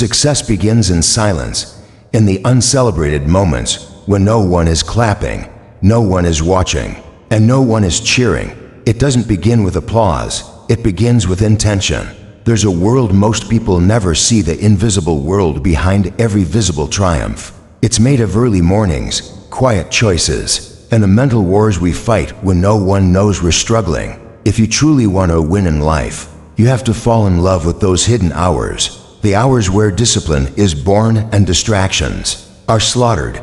Success begins in silence, in the uncelebrated moments when no one is clapping, no one is watching, and no one is cheering. It doesn't begin with applause, it begins with intention. There's a world most people never see, the invisible world behind every visible triumph. It's made of early mornings, quiet choices, and the mental wars we fight when no one knows we're struggling. If you truly want to win in life, you have to fall in love with those hidden hours, the hours where discipline is born and distractions are slaughtered,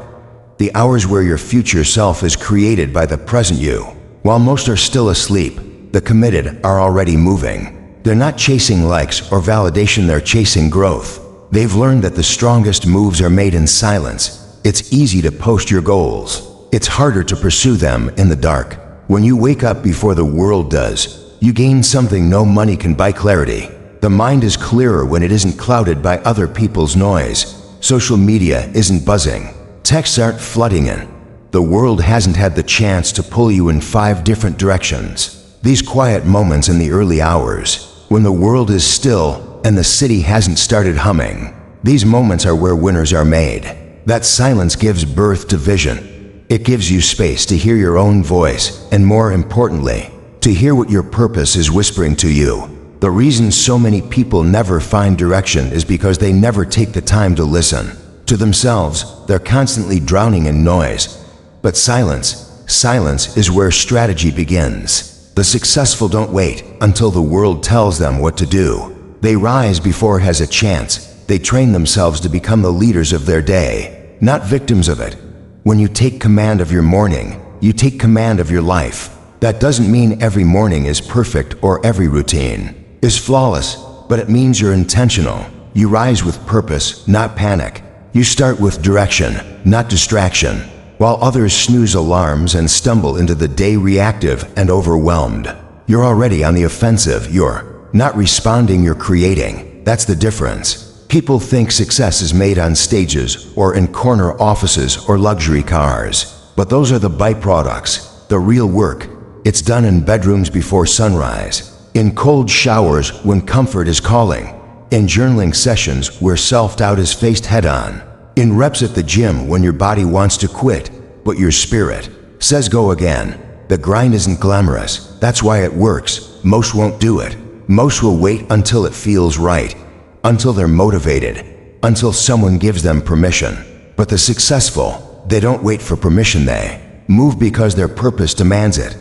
the hours where your future self is created by the present you. While most are still asleep, the committed are already moving. They're not chasing likes or validation, they're chasing growth. They've learned that the strongest moves are made in silence. It's easy to post your goals. It's harder to pursue them in the dark. When you wake up before the world does, you gain something no money can buy: clarity. The mind is clearer when it isn't clouded by other people's noise. Social media isn't buzzing. Texts aren't flooding in. The world hasn't had the chance to pull you in 5 different directions. These quiet moments in the early hours, when the world is still and the city hasn't started humming, these moments are where winners are made. That silence gives birth to vision. It gives you space to hear your own voice, and more importantly, to hear what your purpose is whispering to you. The reason so many people never find direction is because they never take the time to listen to themselves. They're constantly drowning in noise. But silence is where strategy begins. The successful don't wait until the world tells them what to do. They rise before it has a chance. They train themselves to become the leaders of their day, not victims of it. When you take command of your morning, you take command of your life. That doesn't mean every morning is perfect or every routine is flawless, but it means you're intentional. You rise with purpose, not panic. You start with direction, not distraction. While others snooze alarms and stumble into the day reactive and overwhelmed, you're already on the offensive. You're not responding, you're creating. That's the difference. People think success is made on stages or in corner offices or luxury cars, but those are the byproducts. The real work, it's done in bedrooms before sunrise, in cold showers when comfort is calling, in journaling sessions where self-doubt is faced head-on, in reps at the gym when your body wants to quit, but your spirit says go again. The grind isn't glamorous. That's why it works. Most won't do it. Most will wait until it feels right, until they're motivated, until someone gives them permission. But the successful, they don't wait for permission. They move because their purpose demands it.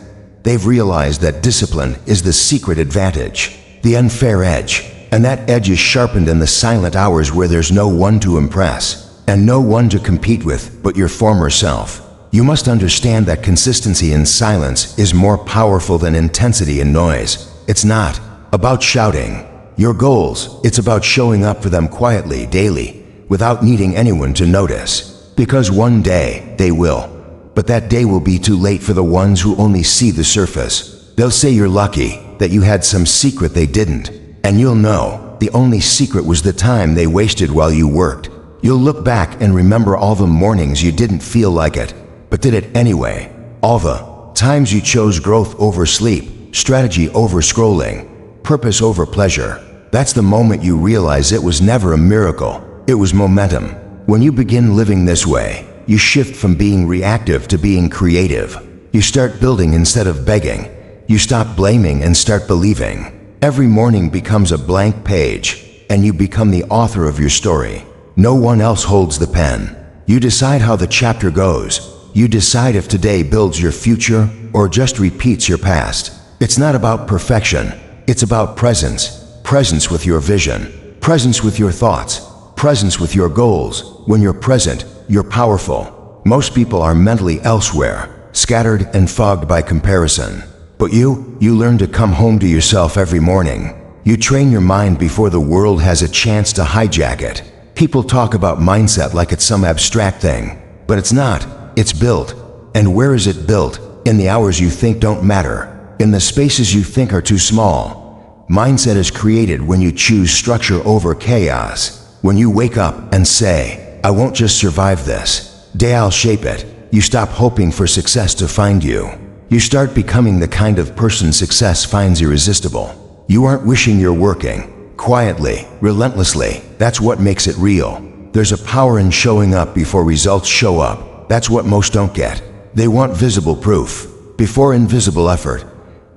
They've realized that discipline is the secret advantage, the unfair edge, and that edge is sharpened in the silent hours where there's no one to impress and no one to compete with but your former self. You must understand that consistency in silence is more powerful than intensity in noise. It's not about shouting your goals, it's about showing up for them quietly, daily, without needing anyone to notice. Because one day they will. But that day will be too late for the ones who only see the surface. They'll say you're lucky, that you had some secret they didn't. And you'll know, the only secret was the time they wasted while you worked. You'll look back and remember all the mornings you didn't feel like it, but did it anyway. All the times you chose growth over sleep, strategy over scrolling, purpose over pleasure. That's the moment you realize it was never a miracle, it was momentum. When you begin living this way, you shift from being reactive to being creative. You start building instead of begging. You stop blaming and start believing. Every morning becomes a blank page, and you become the author of your story. No one else holds the pen. You decide how the chapter goes. You decide if today builds your future or just repeats your past. It's not about perfection. It's about presence. Presence with your vision. Presence with your thoughts. Presence with your goals. When you're present, you're powerful. Most people are mentally elsewhere, scattered and fogged by comparison. But you learn to come home to yourself every morning. You train your mind before the world has a chance to hijack it. People talk about mindset like it's some abstract thing, but it's not. It's built. And where is it built? In the hours you think don't matter, in the spaces you think are too small. Mindset is created when you choose structure over chaos. When you wake up and say, I won't just survive this day, I'll shape it. You stop hoping for success to find you. You start becoming the kind of person success finds irresistible. You aren't wishing you're working. quietly, relentlessly. That's what makes it real. There's a power in showing up before results show up. That's what most don't get. They want visible proof before invisible effort.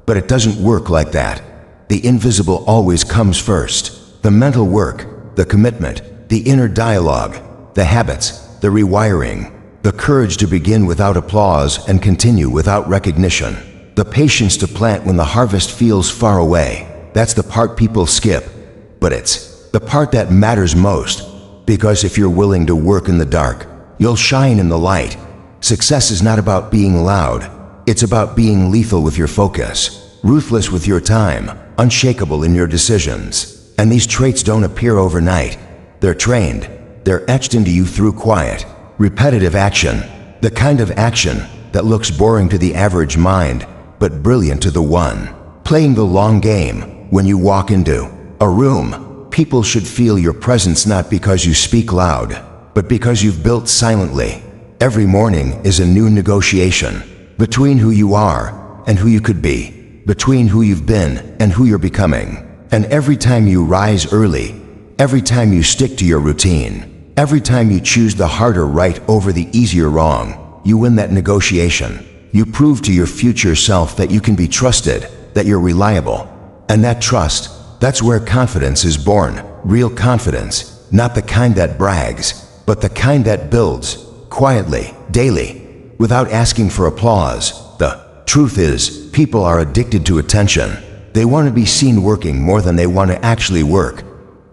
But it doesn't work like that. The invisible always comes first. The mental work, the commitment, the inner dialogue, the habits, the rewiring, the courage to begin without applause and continue without recognition, the patience to plant when the harvest feels far away. That's the part people skip. But it's the part that matters most, because if you're willing to work in the dark, you'll shine in the light. Success is not about being loud. It's about being lethal with your focus, ruthless with your time, unshakable in your decisions. And these traits don't appear overnight. They're trained. They're etched into you through quiet, repetitive action. The kind of action that looks boring to the average mind, but brilliant to the one playing the long game. When you walk into a room, people should feel your presence not because you speak loud, but because you've built silently. Every morning is a new negotiation between who you are and who you could be, between who you've been and who you're becoming. And every time you rise early, every time you stick to your routine, every time you choose the harder right over the easier wrong, you win that negotiation. You prove to your future self that you can be trusted, that you're reliable. And that trust, that's where confidence is born. Real confidence, not the kind that brags, but the kind that builds, quietly, daily, without asking for applause. The truth is, people are addicted to attention. They want to be seen working more than they want to actually work.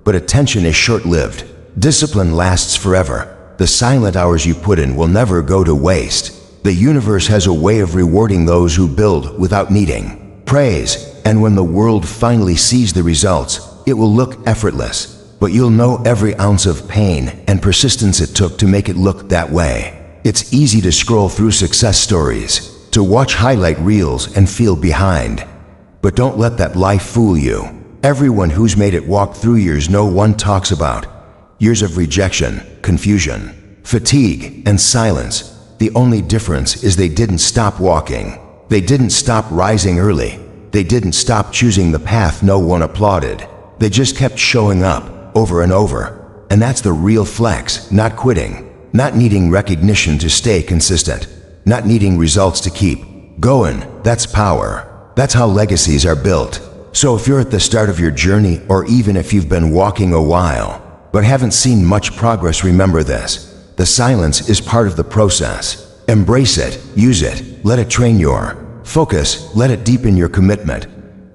But attention is short-lived. Discipline lasts forever. The silent hours you put in will never go to waste. The universe has a way of rewarding those who build without needing praise. And when the world finally sees the results, it will look effortless. But you'll know every ounce of pain and persistence it took to make it look that way. It's easy to scroll through success stories, to watch highlight reels and feel behind. But don't let that life fool you. Everyone who's made it walked through years no one talks about. Years of rejection, confusion, fatigue, and silence. The only difference is they didn't stop walking. They didn't stop rising early. They didn't stop choosing the path no one applauded. They just kept showing up, over and over. And that's the real flex, not quitting, not needing recognition to stay consistent, not needing results to keep going. That's power. That's how legacies are built. So if you're at the start of your journey, or even if you've been walking a while, but haven't seen much progress, remember this. The silence is part of the process. Embrace it, use it, let it train your focus, let it deepen your commitment,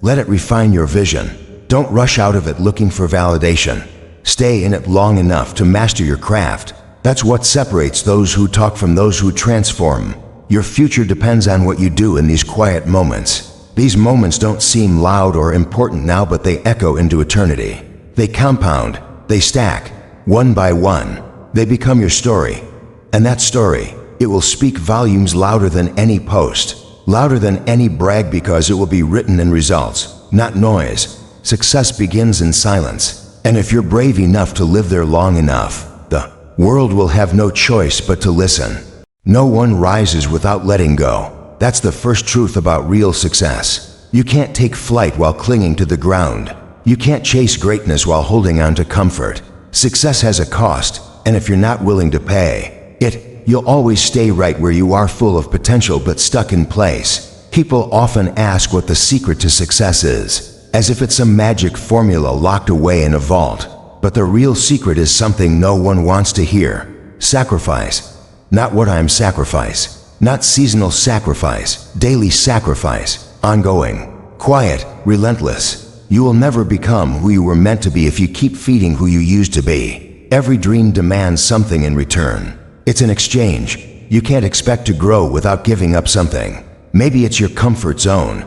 let it refine your vision. Don't rush out of it looking for validation. Stay in it long enough to master your craft. That's what separates those who talk from those who transform. Your future depends on what you do in these quiet moments. These moments don't seem loud or important now, but they echo into eternity. They compound, they stack, one by one. They become your story. And that story, it will speak volumes louder than any post, louder than any brag, because it will be written in results, not noise. Success begins in silence. And if you're brave enough to live there long enough, the world will have no choice but to listen. No one rises without letting go. That's the first truth about real success. You can't take flight while clinging to the ground. You can't chase greatness while holding on to comfort. Success has a cost, and if you're not willing to pay it, you'll always stay right where you are, full of potential but stuck in place. People often ask what the secret to success is, as if it's some magic formula locked away in a vault. But the real secret is something no one wants to hear. Sacrifice. Not what-time sacrifice. Not seasonal sacrifice. Daily sacrifice. Ongoing. Quiet. Relentless. You will never become who you were meant to be if you keep feeding who you used to be. Every dream demands something in return. It's an exchange. You can't expect to grow without giving up something. Maybe it's your comfort zone.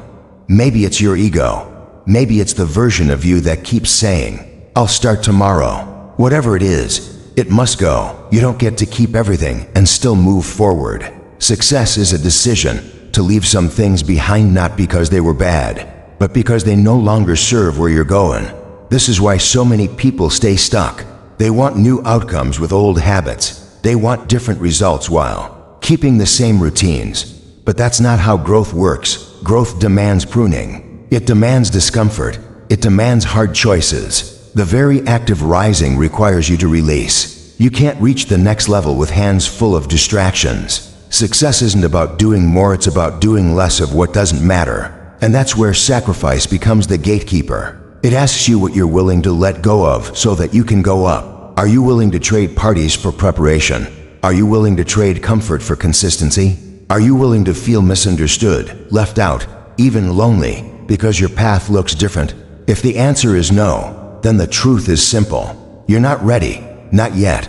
Maybe it's your ego. Maybe it's the version of you that keeps saying, "I'll start tomorrow." Whatever it is, it must go. You don't get to keep everything and still move forward. Success is a decision to leave some things behind, not because they were bad, but because they no longer serve where you're going. This is why so many people stay stuck. They want new outcomes with old habits. They want different results while keeping the same routines. But that's not how growth works. Growth demands pruning. It demands discomfort. It demands hard choices. The very act of rising requires you to release. You can't reach the next level with hands full of distractions. Success isn't about doing more, it's about doing less of what doesn't matter. And that's where sacrifice becomes the gatekeeper. It asks you what you're willing to let go of so that you can go up. Are you willing to trade parties for preparation? Are you willing to trade comfort for consistency? Are you willing to feel misunderstood, left out, even lonely, because your path looks different? If the answer is no, then the truth is simple. You're not ready, not yet,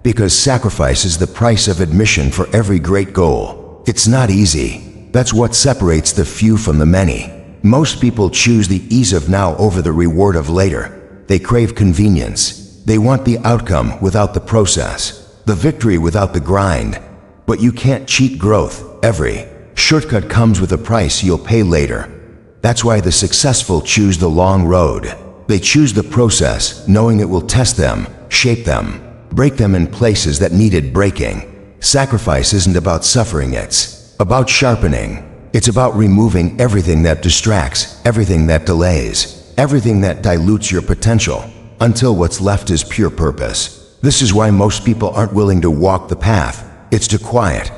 because sacrifice is the price of admission for every great goal. It's not easy. That's what separates the few from the many. Most people choose the ease of now over the reward of later. They crave convenience. They want the outcome without the process, the victory without the grind. But you can't cheat growth. Every shortcut comes with a price you'll pay later. That's why the successful choose the long road. They choose the process, knowing it will test them, shape them, break them in places that needed breaking. Sacrifice isn't about suffering, it's about sharpening. It's about removing everything that distracts, everything that delays, everything that dilutes your potential, until what's left is pure purpose. This is why most people aren't willing to walk the path. It's too quiet,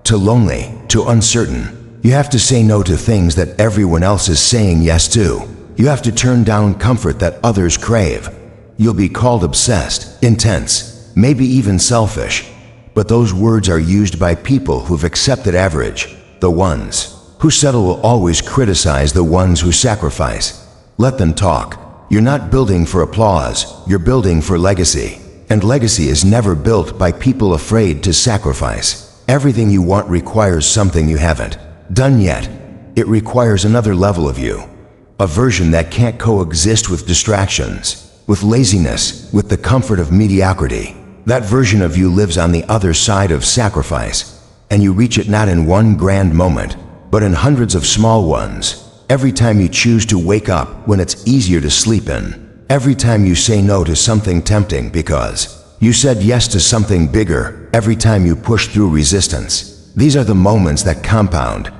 too lonely, too uncertain. You have to say no to things that everyone else is saying yes to. You have to turn down comfort that others crave. You'll be called obsessed, intense, maybe even selfish. But those words are used by people who've accepted average. The ones who settle will always criticize the ones who sacrifice. Let them talk. You're not building for applause, you're building for legacy. And legacy is never built by people afraid to sacrifice. Everything you want requires something you haven't done yet. It requires another level of you, a version that can't coexist with distractions, with laziness, with the comfort of mediocrity. That version of you lives on the other side of sacrifice, and you reach it not in one grand moment, but in hundreds of small ones. Every time you choose to wake up when it's easier to sleep in. Every time you say no to something tempting because you said yes to something bigger. Every time you push through resistance. These are the moments that compound.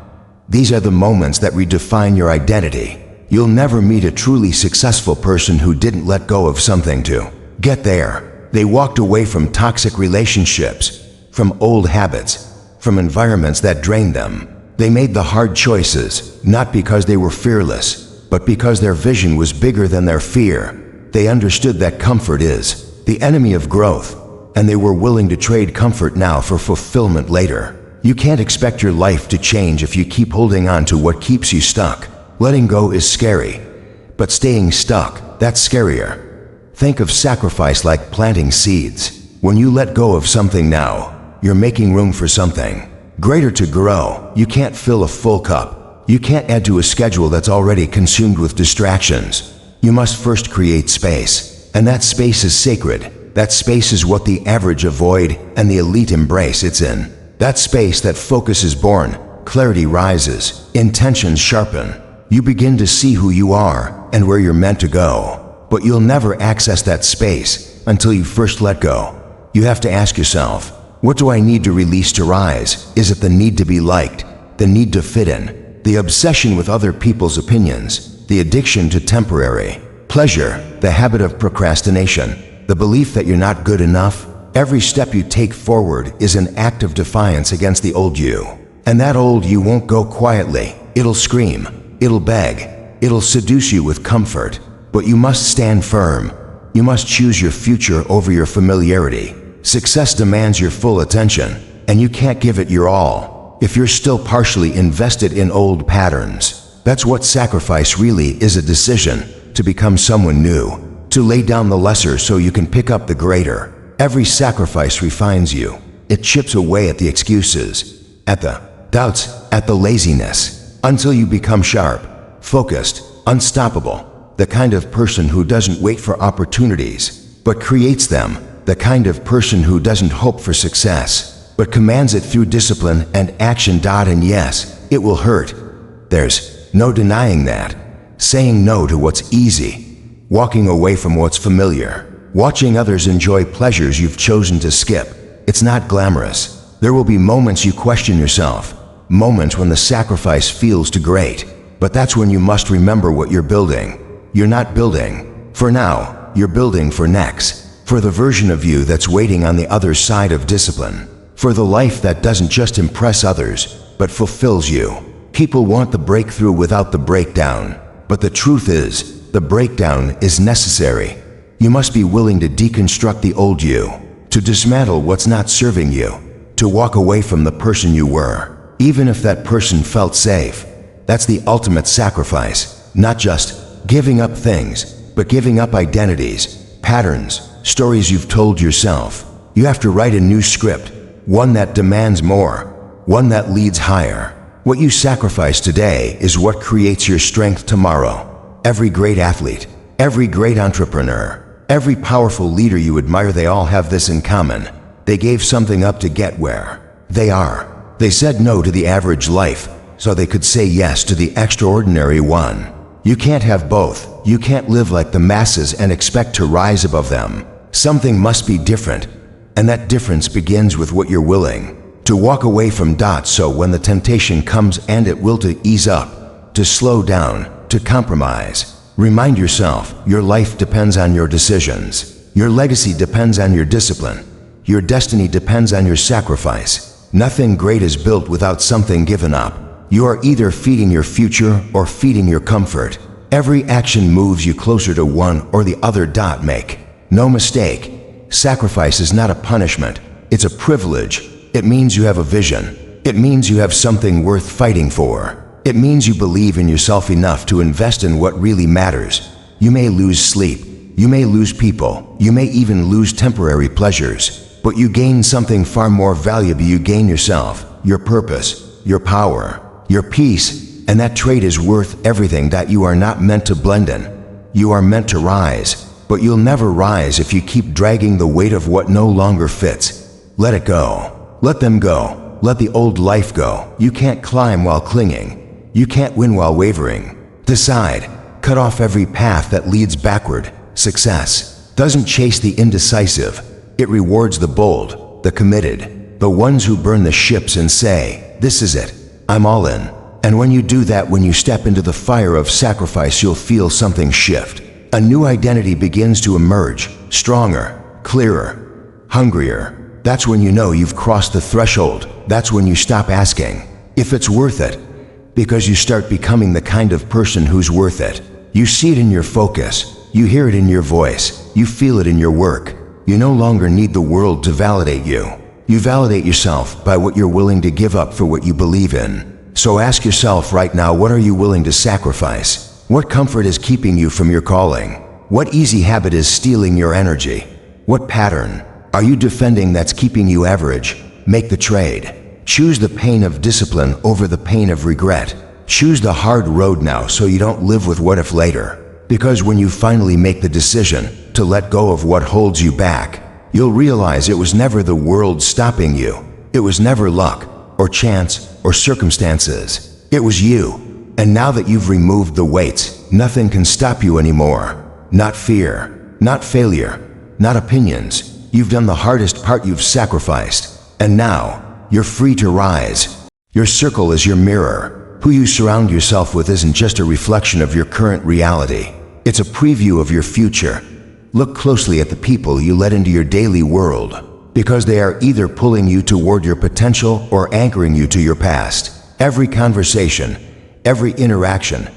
These are the moments that redefine your identity. You'll never meet a truly successful person who didn't let go of something to get there. They walked away from toxic relationships, from old habits, from environments that drained them. They made the hard choices, not because they were fearless, but because their vision was bigger than their fear. They understood that comfort is the enemy of growth, and they were willing to trade comfort now for fulfillment later. You can't expect your life to change if you keep holding on to what keeps you stuck. Letting go is scary, but staying stuck, that's scarier. Think of sacrifice like planting seeds. When you let go of something now, you're making room for something greater to grow. You can't fill a full cup. You can't add to a schedule that's already consumed with distractions. You must first create space, and that space is sacred. That space is what the average avoid and the elite embrace. It's in that space that focus is born, clarity rises, intentions sharpen. You begin to see who you are and where you're meant to go. But you'll never access that space until you first let go. You have to ask yourself, what do I need to release to rise? Is it the need to be liked, the need to fit in, the obsession with other people's opinions, the addiction to temporary pleasure, the habit of procrastination, the belief that you're not good enough? Every step you take forward is an act of defiance against the old you. And that old you won't go quietly. It'll scream, it'll beg, it'll seduce you with comfort. But you must stand firm. You must choose your future over your familiarity. Success demands your full attention, and you can't give it your all if you're still partially invested in old patterns. That's what sacrifice really is, a decision to become someone new, to lay down the lesser so you can pick up the greater. Every sacrifice refines you. It chips away at the excuses, at the doubts, at the laziness, until you become sharp, focused, unstoppable, the kind of person who doesn't wait for opportunities, but creates them, the kind of person who doesn't hope for success, but commands it through discipline and action. And yes, it will hurt. There's no denying that. Saying no to what's easy, walking away from what's familiar, watching others enjoy pleasures you've chosen to skip. It's not glamorous. There will be moments you question yourself, moments when the sacrifice feels too great. But that's when you must remember what you're building. You're not building for now. you're building for next, for the version of you that's waiting on the other side of discipline, for the life that doesn't just impress others, but fulfills you. People want the breakthrough without the breakdown, but the truth is, the breakdown is necessary. You must be willing to deconstruct the old you, to dismantle what's not serving you, to walk away from the person you were, even if that person felt safe. That's the ultimate sacrifice, not just giving up things, but giving up identities, patterns, stories you've told yourself. You have to write a new script, one that demands more, one that leads higher. What you sacrifice today is what creates your strength tomorrow. Every great athlete, every great entrepreneur, every powerful leader you admire, they all have this in common. They gave something up to get where they are. They said no to the average life so they could say yes to the extraordinary one. You can't have both. You can't live like the masses and expect to rise above them. Something must be different, and that difference begins with what you're willing to walk away from. So when the temptation comes, and it will, to ease up, to slow down, to compromise, remind yourself your life depends on your decisions. Your legacy depends on your discipline. Your destiny depends on your sacrifice. Nothing great is built without something given up. You are either feeding your future or feeding your comfort. Every action moves you closer to one or the other. Make no mistake, sacrifice is not a punishment. It's a privilege. It means you have a vision. It means you have something worth fighting for. It means you believe in yourself enough to invest in what really matters. You may lose sleep. You may lose people. You may even lose temporary pleasures. But you gain something far more valuable. You gain yourself, your purpose, your power, your peace, and that trade is worth everything. You are not meant to blend in. You are meant to rise, but you'll never rise if you keep dragging the weight of what no longer fits. Let it go. Let them go. Let the old life go. You can't climb while clinging. You can't win while wavering. Decide. Cut off every path that leads backward. Success doesn't chase the indecisive. It rewards the bold, the committed, the ones who burn the ships and say, "This is it. I'm all in." And when you do that, when you step into the fire of sacrifice, you'll feel something shift. A new identity begins to emerge, stronger, clearer, hungrier. That's when you know you've crossed the threshold. That's when you stop asking if it's worth it, because you start becoming the kind of person who's worth it. You see it in your focus. You hear it in your voice. You feel it in your work. You no longer need the world to validate you. You validate yourself by what you're willing to give up for what you believe in. So ask yourself right now, what are you willing to sacrifice? What comfort is keeping you from your calling? What easy habit is stealing your energy? What pattern are you defending that's keeping you average? Make the trade. Choose the pain of discipline over the pain of regret. Choose the hard road now so you don't live with what if later. Because when you finally make the decision to let go of what holds you back, you'll realize it was never the world stopping you. It was never luck or chance or circumstances. It was you. And now that you've removed the weights, nothing can stop you anymore. Not fear, not failure, not opinions. You've done the hardest part. You've sacrificed. And now you're free to rise. Your circle is your mirror. Who you surround yourself with isn't just a reflection of your current reality. It's a preview of your future. Look closely at the people you let into your daily world, because they are either pulling you toward your potential or anchoring you to your past. Every conversation, every interaction,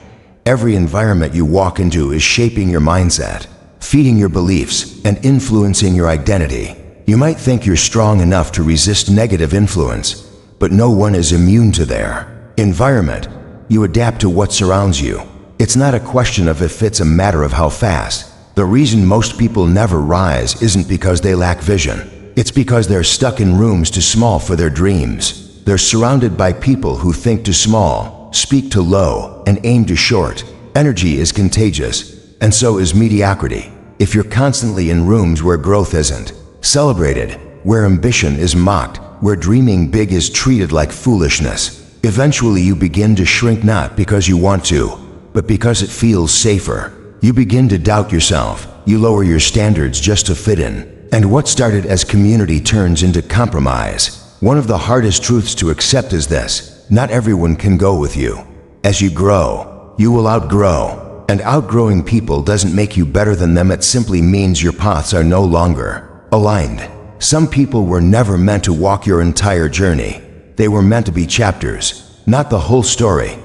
every environment you walk into is shaping your mindset, feeding your beliefs, and influencing your identity. You might think you're strong enough to resist negative influence, but no one is immune to their environment. You adapt to what surrounds you. It's not a question of if, it's a matter of how fast. The reason most people never rise isn't because they lack vision. It's because they're stuck in rooms too small for their dreams. They're surrounded by people who think too small, speak too low, and aim too short. Energy is contagious, and so is mediocrity. If you're constantly in rooms where growth isn't celebrated, where ambition is mocked, where dreaming big is treated like foolishness, eventually you begin to shrink, not because you want to, but because it feels safer. You begin to doubt yourself. You lower your standards just to fit in. And what started as community turns into compromise. One of the hardest truths to accept is this: not everyone can go with you. As you grow, you will outgrow. And outgrowing people doesn't make you better than them, it simply means your paths are no longer aligned. Some people were never meant to walk your entire journey. They were meant to be chapters, not the whole story.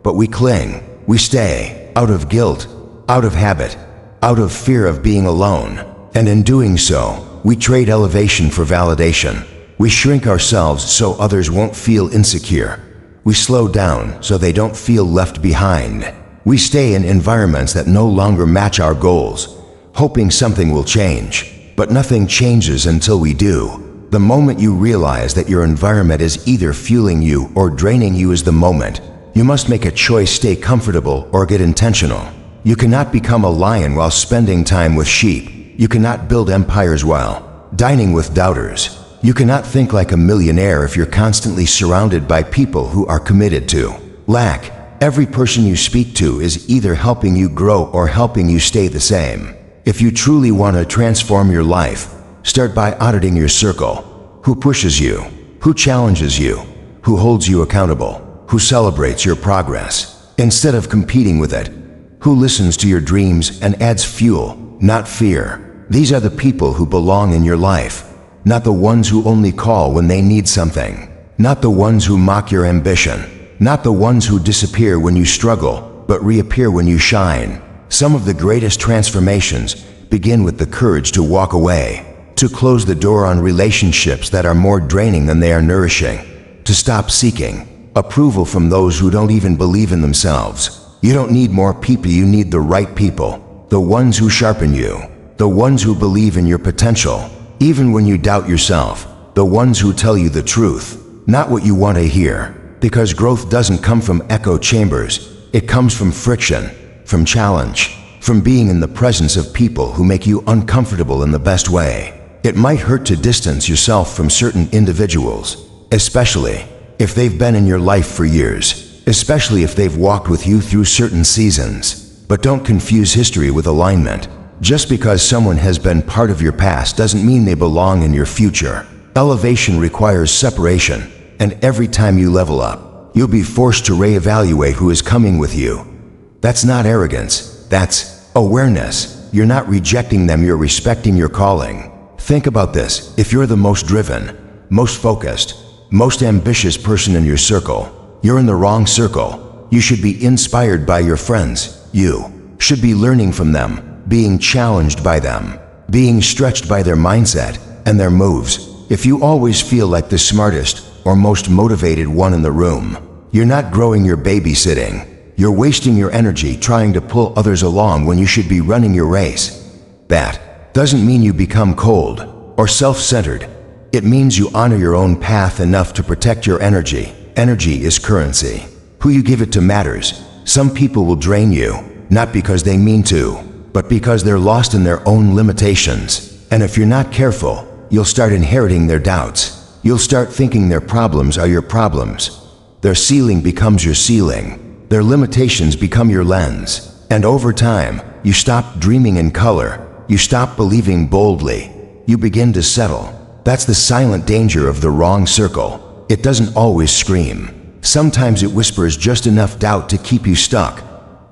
But we cling, we stay, out of guilt, out of habit, out of fear of being alone. And in doing so, we trade elevation for validation. We shrink ourselves so others won't feel insecure. We slow down so they don't feel left behind. We stay in environments that no longer match our goals, hoping something will change. But nothing changes until we do. The moment you realize that your environment is either fueling you or draining you is the moment you must make a choice: stay comfortable or get intentional. You cannot become a lion while spending time with sheep. You cannot build empires while dining with doubters. You cannot think like a millionaire if you're constantly surrounded by people who are committed to lack. Every person you speak to is either helping you grow or helping you stay the same. If you truly want to transform your life, start by auditing your circle. Who pushes you? Who challenges you? Who holds you accountable? Who celebrates your progress instead of competing with it? Who listens to your dreams and adds fuel, not fear? These are the people who belong in your life, not the ones who only call when they need something, not the ones who mock your ambition, not the ones who disappear when you struggle, but reappear when you shine. Some of the greatest transformations begin with the courage to walk away, to close the door on relationships that are more draining than they are nourishing, to stop seeking approval from those who don't even believe in themselves. You don't need more people, you need the right people, the ones who sharpen you, the ones who believe in your potential, even when you doubt yourself, the ones who tell you the truth, not what you want to hear. Because growth doesn't come from echo chambers, it comes from friction, from challenge, from being in the presence of people who make you uncomfortable in the best way. It might hurt to distance yourself from certain individuals, especially if they've been in your life for years, especially if they've walked with you through certain seasons. But don't confuse history with alignment. Just because someone has been part of your past doesn't mean they belong in your future. Elevation requires separation. And every time you level up, you'll be forced to reevaluate who is coming with you. That's not arrogance, that's awareness. You're not rejecting them, you're respecting your calling. Think about this: if you're the most driven, most focused, most ambitious person in your circle, you're in the wrong circle. You should be inspired by your friends. You should be learning from them, being challenged by them, being stretched by their mindset and their moves. If you always feel like the smartest or most motivated one in the room, you're not growing, you're babysitting. You're wasting your energy trying to pull others along when you should be running your race. That doesn't mean you become cold or self-centered. It means you honor your own path enough to protect your energy. Energy is currency. Who you give it to matters. Some people will drain you, not because they mean to, but because they're lost in their own limitations. And if you're not careful, you'll start inheriting their doubts. You'll start thinking their problems are your problems. Their ceiling becomes your ceiling. Their limitations become your lens. And over time, you stop dreaming in color. You stop believing boldly. You begin to settle. That's the silent danger of the wrong circle. It doesn't always scream. Sometimes it whispers just enough doubt to keep you stuck.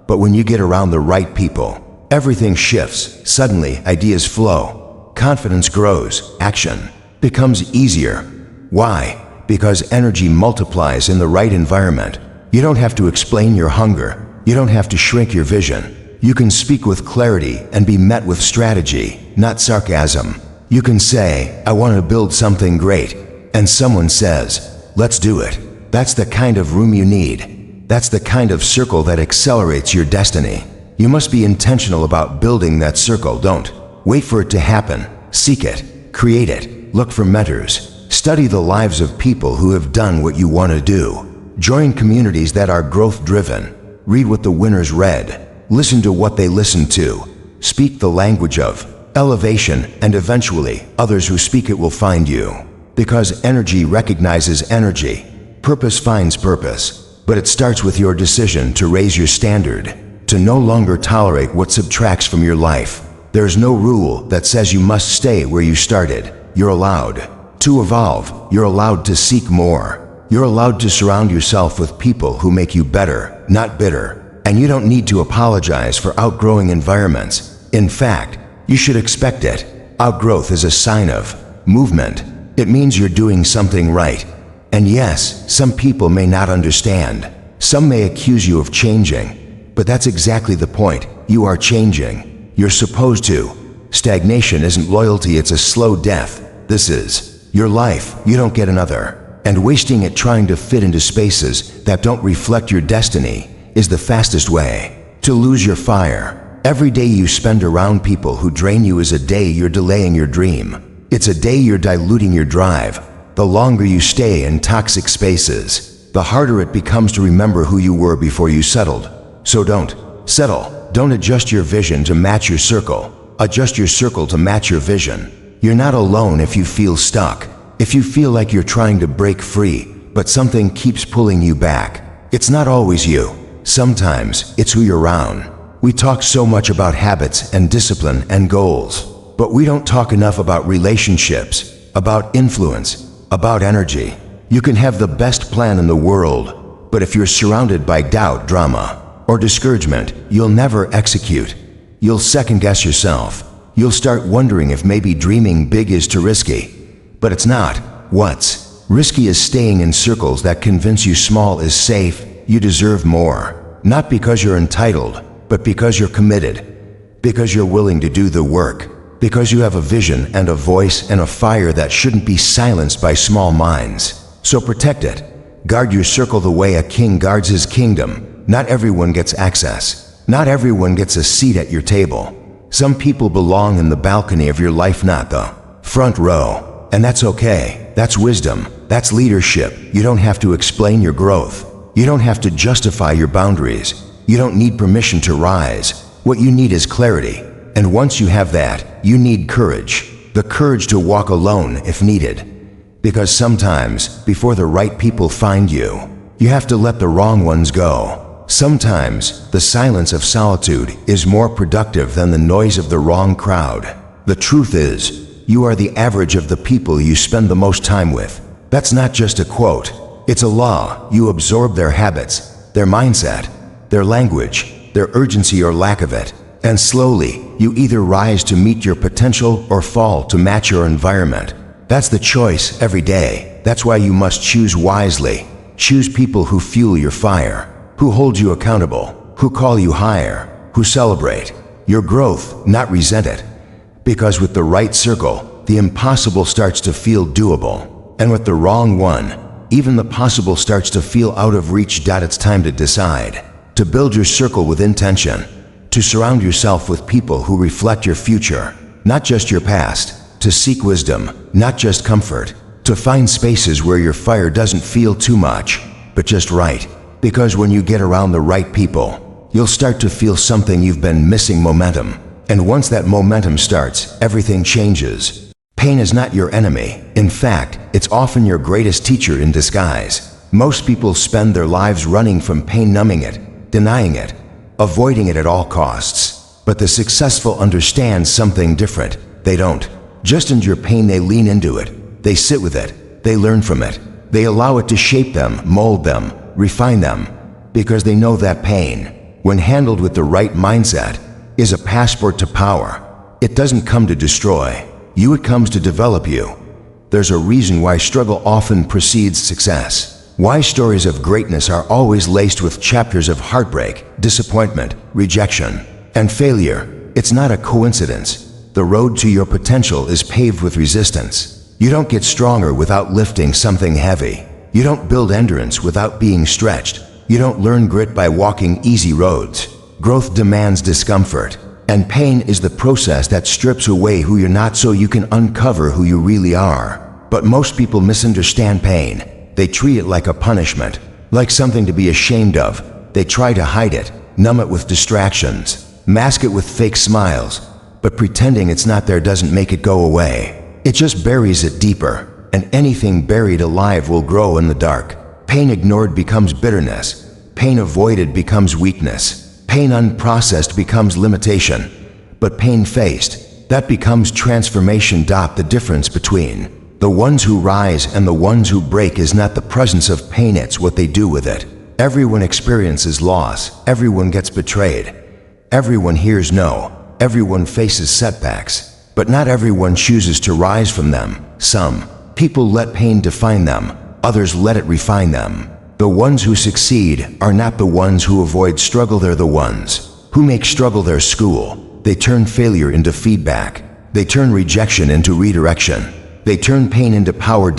But when you get around the right people, everything shifts. Suddenly, ideas flow. Confidence grows. Action becomes easier. Why? Because energy multiplies in the right environment. You don't have to explain your hunger. You don't have to shrink your vision. You can speak with clarity and be met with strategy, not sarcasm. You can say, I want to build something great, and someone says, let's do it. That's the kind of room you need. That's the kind of circle that accelerates your destiny. You must be intentional about building that circle. Don't wait for it to happen. Seek it. Create it. Look for mentors. Study the lives of people who have done what you want to do. Join communities that are growth-driven. Read what the winners read. Listen to what they listened to. Speak the language of elevation, and eventually, others who speak it will find you. Because energy recognizes energy. Purpose finds purpose. But it starts with your decision to raise your standard, to no longer tolerate what subtracts from your life. There's no rule that says you must stay where you started. You're allowed to evolve. You're allowed to seek more. You're allowed to surround yourself with people who make you better, not bitter. And you don't need to apologize for outgrowing environments. In fact, you should expect it. Outgrowth is a sign of movement. It means you're doing something right. And yes, some people may not understand. Some may accuse you of changing. But that's exactly the point. You are changing. You're supposed to. Stagnation isn't loyalty, it's a slow death. This is your life. You don't get another. And wasting it trying to fit into spaces that don't reflect your destiny is the fastest way to lose your fire. Every day you spend around people who drain you is a day you're delaying your dream. It's a day you're diluting your drive. The longer you stay in toxic spaces, the harder it becomes to remember who you were before you settled. So don't settle. Don't adjust your vision to match your circle. Adjust your circle to match your vision. You're not alone if you feel stuck. If you feel like you're trying to break free, but something keeps pulling you back. It's not always you. Sometimes it's who you're around. We talk so much about habits and discipline and goals, but we don't talk enough about relationships, about influence, about energy. You can have the best plan in the world, but if you're surrounded by doubt, drama, or discouragement, you'll never execute. You'll second-guess yourself. You'll start wondering if maybe dreaming big is too risky. But it's not. What's risky is staying in circles that convince you small is safe, you deserve more. Not because you're entitled, but because you're committed. Because you're willing to do the work. Because you have a vision and a voice and a fire that shouldn't be silenced by small minds. So protect it. Guard your circle the way a king guards his kingdom. Not everyone gets access. Not everyone gets a seat at your table. Some people belong in the balcony of your life, not the front row. And that's okay. That's wisdom. That's leadership. You don't have to explain your growth. You don't have to justify your boundaries. You don't need permission to rise. What you need is clarity. And once you have that, you need courage. The courage to walk alone if needed. Because sometimes, before the right people find you, you have to let the wrong ones go. Sometimes, the silence of solitude is more productive than the noise of the wrong crowd. The truth is, you are the average of the people you spend the most time with. That's not just a quote. It's a law. You absorb their habits, their mindset, their language, their urgency or lack of it. And slowly, you either rise to meet your potential or fall to match your environment. That's the choice every day. That's why you must choose wisely. Choose people who fuel your fire, who hold you accountable, who call you higher, who celebrate your growth, not resent it. Because with the right circle, the impossible starts to feel doable. And with the wrong one, even the possible starts to feel out of reach. It's time to decide. To build your circle with intention. To surround yourself with people who reflect your future, not just your past. To seek wisdom, not just comfort. To find spaces where your fire doesn't feel too much, but just right. Because when you get around the right people, you'll start to feel something you've been missing: momentum. And once that momentum starts, everything changes. Pain is not your enemy. In fact, it's often your greatest teacher in disguise. Most people spend their lives running from pain, numbing it, denying it, avoiding it at all costs. But the successful understand something different. They don't just endure pain, they lean into it. They sit with it. They learn from it. They allow it to shape them, mold them, refine them. Because they know that pain, when handled with the right mindset, is a passport to power. It doesn't come to destroy you, it comes to develop you. There's a reason why struggle often precedes success. Why stories of greatness are always laced with chapters of heartbreak, disappointment, rejection, and failure. It's not a coincidence. The road to your potential is paved with resistance. You don't get stronger without lifting something heavy. You don't build endurance without being stretched. You don't learn grit by walking easy roads. Growth demands discomfort, and pain is the process that strips away who you're not so you can uncover who you really are. But most people misunderstand pain. They treat it like a punishment, like something to be ashamed of. They try to hide it, numb it with distractions, mask it with fake smiles. But pretending it's not there doesn't make it go away. It just buries it deeper, and anything buried alive will grow in the dark. Pain ignored becomes bitterness. Pain avoided becomes weakness. Pain unprocessed becomes limitation. But pain faced, that becomes transformation. The difference between the ones who rise and the ones who break is not the presence of pain, it's what they do with it. Everyone experiences loss. Everyone gets betrayed. Everyone hears no. Everyone faces setbacks. But not everyone chooses to rise from them. Some people let pain define them. Others let it refine them. The ones who succeed are not the ones who avoid struggle. They're the ones who make struggle their school. They turn failure into feedback. They turn rejection into redirection. They turn pain into power.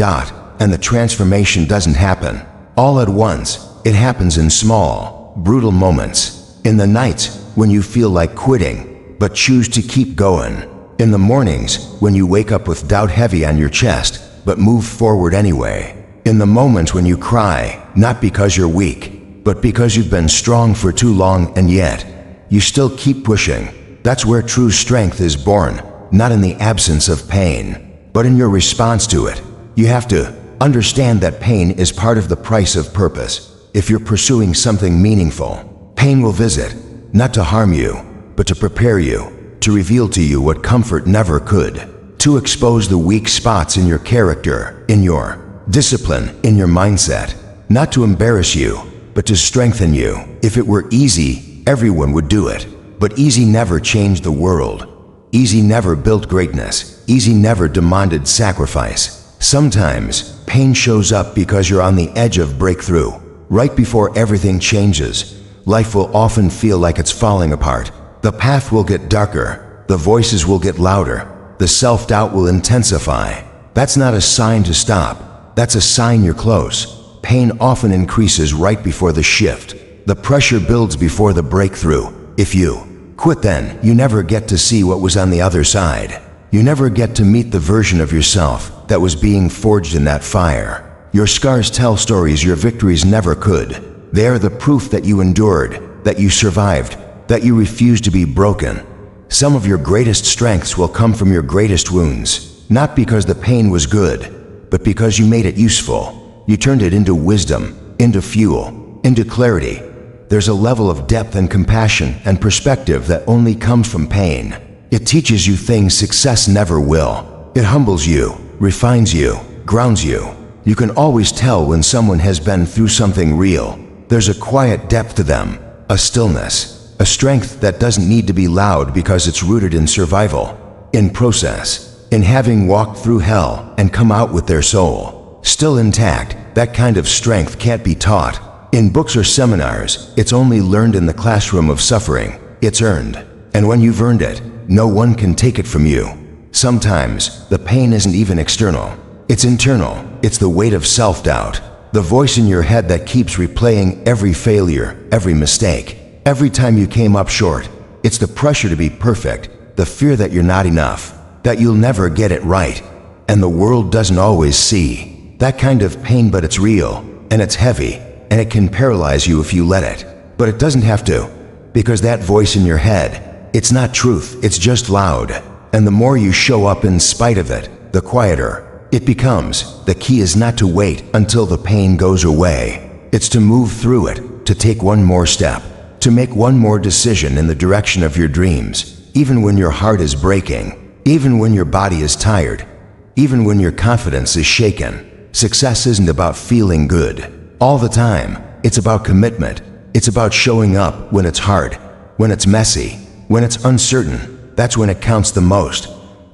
And the transformation doesn't happen all at once. It happens in small, brutal moments. In the nights when you feel like quitting, but choose to keep going. In the mornings when you wake up with doubt heavy on your chest, but move forward anyway. In the moments when you cry, not because you're weak, but because you've been strong for too long and yet you still keep pushing. That's where true strength is born, not in the absence of pain, but in your response to it. You have to understand that pain is part of the price of purpose. If you're pursuing something meaningful, pain will visit, not to harm you, but to prepare you, to reveal to you what comfort never could, to expose the weak spots in your character, in your discipline, in your mindset, not to embarrass you, but to strengthen you. If it were easy, everyone would do it. But easy never changed the world. Easy never built greatness. Easy never demanded sacrifice. Sometimes, pain shows up because you're on the edge of breakthrough. Right before everything changes, life will often feel like it's falling apart. The path will get darker. The voices will get louder. The self-doubt will intensify. That's not a sign to stop. That's a sign you're close. Pain often increases right before the shift. The pressure builds before the breakthrough. If you quit then, you never get to see what was on the other side. You never get to meet the version of yourself that was being forged in that fire. Your scars tell stories your victories never could. They are the proof that you endured, that you survived, that you refused to be broken. Some of your greatest strengths will come from your greatest wounds, not because the pain was good, but because you made it useful. You turned it into wisdom, into fuel, into clarity. There's a level of depth and compassion and perspective that only comes from pain. It teaches you things success never will. It humbles you, refines you, grounds you. You can always tell when someone has been through something real. There's a quiet depth to them, a stillness, a strength that doesn't need to be loud because it's rooted in survival, in process, in having walked through hell and come out with their soul still intact. That kind of strength can't be taught in books or seminars. It's only learned in the classroom of suffering. It's earned. And when you've earned it, no one can take it from you. Sometimes, the pain isn't even external. It's internal. It's the weight of self-doubt. The voice in your head that keeps replaying every failure, every mistake, every time you came up short. It's the pressure to be perfect, the fear that you're not enough, that you'll never get it right, and the world doesn't always see. That kind of pain, but it's real, and it's heavy, and it can paralyze you if you let it. But it doesn't have to, because that voice in your head, it's not truth, it's just loud. And the more you show up in spite of it, the quieter it becomes. The key is not to wait until the pain goes away. It's to move through it, to take one more step, to make one more decision in the direction of your dreams, even when your heart is breaking, even when your body is tired, even when your confidence is shaken. Success isn't about feeling good all the time. It's about commitment. It's about showing up when it's hard, when it's messy, when it's uncertain. That's when it counts the most.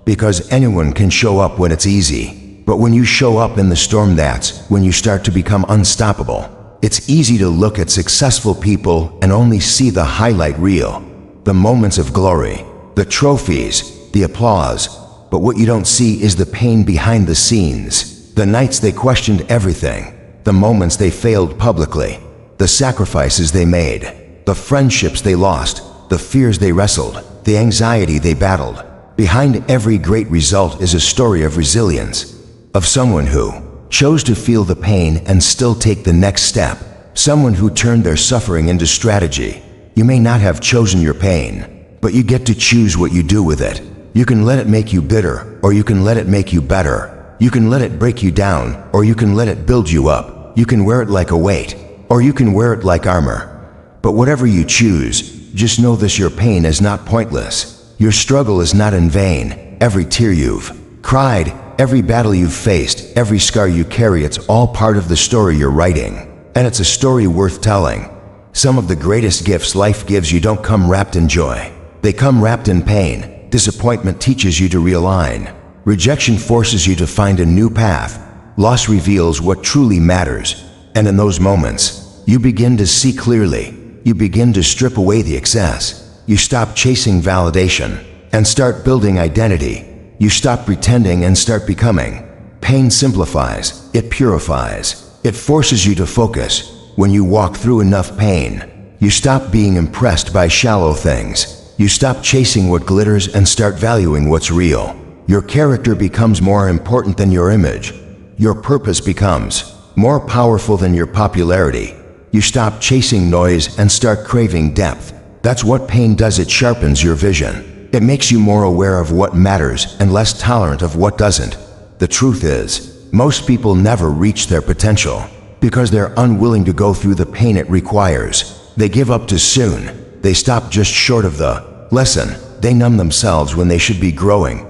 Because anyone can show up when it's easy. But when you show up in the storm, that's when you start to become unstoppable. It's easy to look at successful people and only see the highlight reel, the moments of glory, the trophies, the applause. But what you don't see is the pain behind the scenes. The nights they questioned everything, the moments they failed publicly, the sacrifices they made, the friendships they lost, the fears they wrestled, the anxiety they battled. Behind every great result is a story of resilience, of someone who chose to feel the pain and still take the next step, someone who turned their suffering into strategy. You may not have chosen your pain, but you get to choose what you do with it. You can let it make you bitter, or you can let it make you better. You can let it break you down, or you can let it build you up. You can wear it like a weight, or you can wear it like armor. But whatever you choose, just know this: your pain is not pointless. Your struggle is not in vain. Every tear you've cried, every battle you've faced, every scar you carry, it's all part of the story you're writing. And it's a story worth telling. Some of the greatest gifts life gives you don't come wrapped in joy. They come wrapped in pain. Disappointment teaches you to realign. Rejection forces you to find a new path. Loss reveals what truly matters. And in those moments, you begin to see clearly. You begin to strip away the excess. You stop chasing validation and start building identity. You stop pretending and start becoming. Pain simplifies. It purifies. It forces you to focus. When you walk through enough pain, you stop being impressed by shallow things. You stop chasing what glitters and start valuing what's real. Your character becomes more important than your image. Your purpose becomes more powerful than your popularity. You stop chasing noise and start craving depth. That's what pain does. It sharpens your vision. It makes you more aware of what matters and less tolerant of what doesn't. The truth is, most people never reach their potential because they're unwilling to go through the pain it requires. They give up too soon. They stop just short of the lesson. They numb themselves when they should be growing.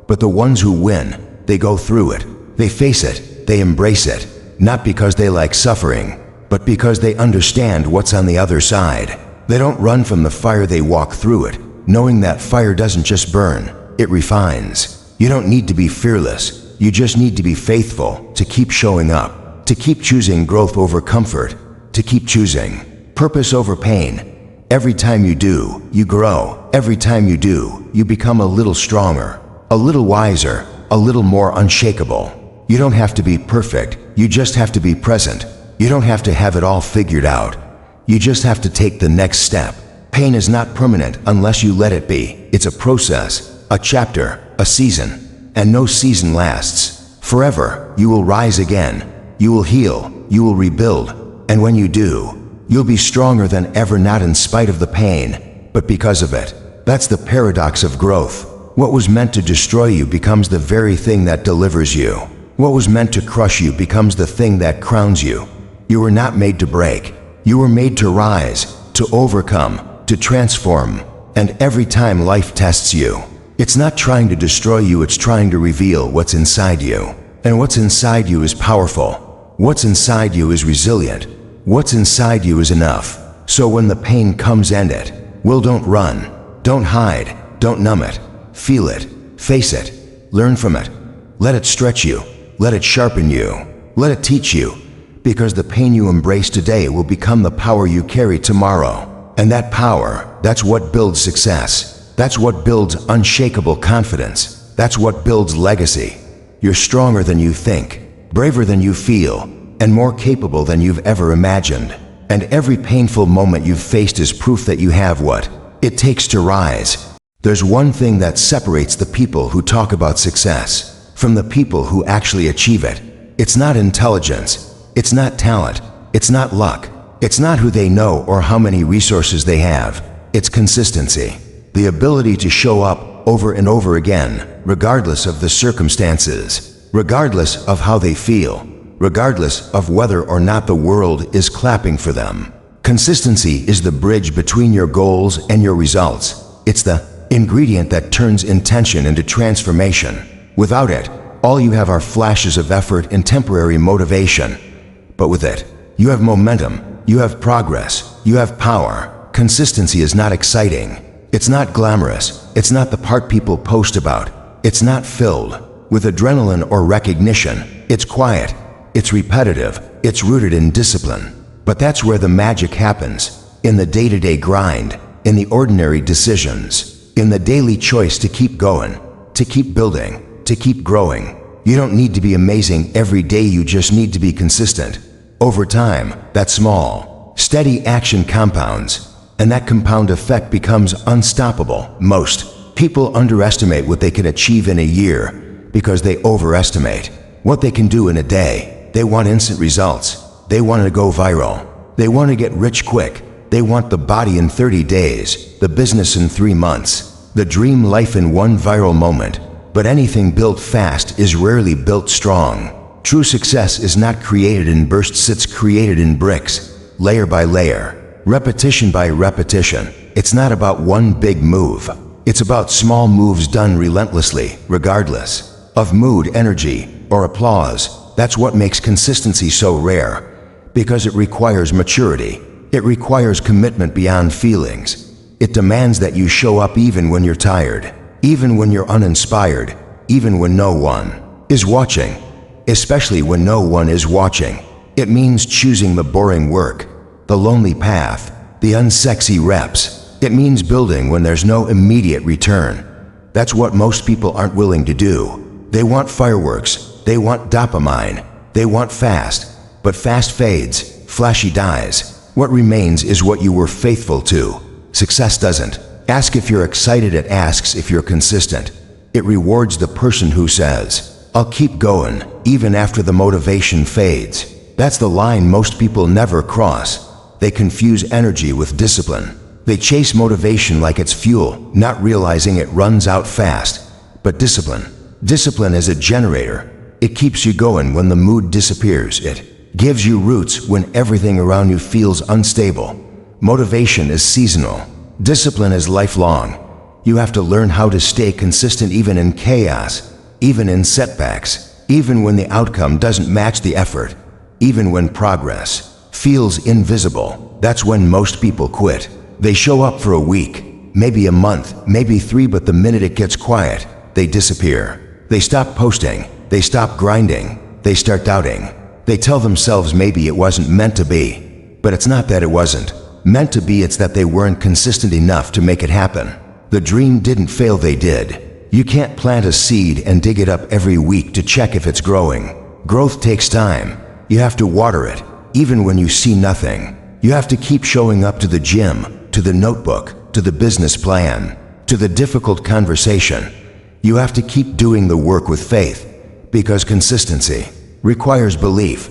But the ones who win, they go through it. They face it. They embrace it. Not because they like suffering, but because they understand what's on the other side. They don't run from the fire. They walk through it, knowing that fire doesn't just burn, it refines. You don't need to be fearless. You just need to be faithful, to keep showing up, to keep choosing growth over comfort, to keep choosing purpose over pain. Every time you do, you grow. Every time you do, you become a little stronger, a little wiser, a little more unshakable. You don't have to be perfect. You just have to be present. You don't have to have it all figured out. You just have to take the next step. Pain is not permanent unless you let it be. It's a process, a chapter, a season, and no season lasts forever. You will rise again. You will heal, you will rebuild, and when you do, you'll be stronger than ever, not in spite of the pain, but because of it. That's the paradox of growth. What was meant to destroy you becomes the very thing that delivers you. What was meant to crush you becomes the thing that crowns you. You were not made to break. You were made to rise, to overcome, to transform. And every time life tests you, it's not trying to destroy you, it's trying to reveal what's inside you. And what's inside you is powerful. What's inside you is resilient. What's inside you is enough. So when the pain comes, end it. Well, don't run. Don't hide. Don't numb it. Feel it. Face it. Learn from it. Let it stretch you. Let it sharpen you. Let it teach you. Because the pain you embrace today will become the power you carry tomorrow. And that power, that's what builds success. That's what builds unshakable confidence. That's what builds legacy. You're stronger than you think, braver than you feel, and more capable than you've ever imagined. And every painful moment you've faced is proof that you have what it takes to rise. There's one thing that separates the people who talk about success from the people who actually achieve it. It's not intelligence. It's not talent. It's not luck. It's not who they know or how many resources they have. It's consistency. The ability to show up over and over again, regardless of the circumstances, regardless of how they feel, regardless of whether or not the world is clapping for them. Consistency is the bridge between your goals and your results. It's the ingredient that turns intention into transformation. Without it, all you have are flashes of effort and temporary motivation. But with it, you have momentum, you have progress, you have power. Consistency is not exciting. It's not glamorous. It's not the part people post about. It's not filled with adrenaline or recognition. It's quiet. It's repetitive. It's rooted in discipline. But that's where the magic happens. In the day-to-day grind. In the ordinary decisions. In the daily choice to keep going. To keep building. To keep growing. You don't need to be amazing every day. You just need to be consistent. Over time, that small, steady action compounds. And that compound effect becomes unstoppable. Most people underestimate what they can achieve in a year because they overestimate what they can do in a day. They want instant results. They want to go viral. They want to get rich quick. They want the body in 30 days, the business in 3 months, the dream life in one viral moment. But anything built fast is rarely built strong. True success is not created in bursts, it's created in bricks, layer by layer. Repetition by repetition. It's not about one big move. It's about small moves done relentlessly, regardless of mood, energy, or applause. That's what makes consistency so rare. Because it requires maturity. It requires commitment beyond feelings. It demands that you show up even when you're tired, even when you're uninspired, even when no one is watching. Especially when no one is watching. It means choosing the boring work, the lonely path, the unsexy reps. It means building when there's no immediate return. That's what most people aren't willing to do. They want fireworks, they want dopamine, they want fast, but fast fades, flashy dies. What remains is what you were faithful to. Success doesn't ask if you're excited, it asks if you're consistent. It rewards the person who says, "I'll keep going, even after the motivation fades." That's the line most people never cross. They confuse energy with discipline. They chase motivation like it's fuel, not realizing it runs out fast. But discipline is a generator. It keeps you going when the mood disappears. It gives you roots when everything around you feels unstable. Motivation is seasonal. Discipline is lifelong. You have to learn how to stay consistent even in chaos, even in setbacks, even when the outcome doesn't match the effort, even when progress feels invisible. That's when most people quit. They show up for a week, maybe a month, maybe 3, but the minute it gets quiet, they disappear. They stop posting, they stop grinding, they start doubting. They tell themselves maybe it wasn't meant to be. But it's not that it wasn't meant to be, it's that they weren't consistent enough to make it happen. The dream didn't fail, they did. You can't plant a seed and dig it up every week to check if it's growing. Growth takes time. You have to water it, even when you see nothing. You have to keep showing up to the gym, to the notebook, to the business plan, to the difficult conversation. You have to keep doing the work with faith, because consistency requires belief.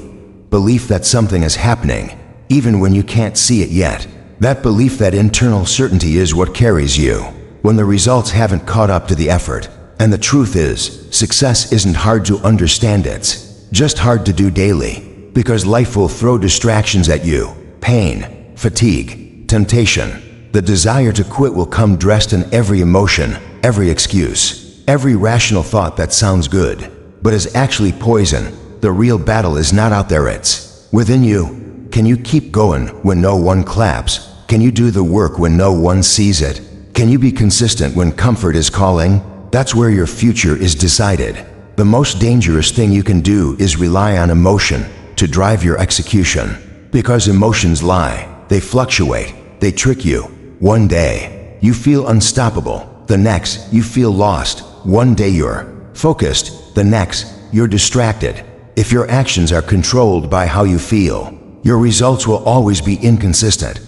Belief that something is happening, even when you can't see it yet. That belief, that internal certainty, is what carries you when the results haven't caught up to the effort. And the truth is, success isn't hard to understand, it's just hard to do daily. Because life will throw distractions at you. Pain, fatigue, temptation. The desire to quit will come dressed in every emotion, every excuse, every rational thought that sounds good, but is actually poison. The real battle is not out there, it's within you. Can you keep going when no one claps? Can you do the work when no one sees it? Can you be consistent when comfort is calling? That's where your future is decided. The most dangerous thing you can do is rely on emotion to drive your execution. Because emotions lie, they fluctuate, they trick you. One day, you feel unstoppable. The next, you feel lost. One day you're focused, the next, you're distracted. If your actions are controlled by how you feel, your results will always be inconsistent.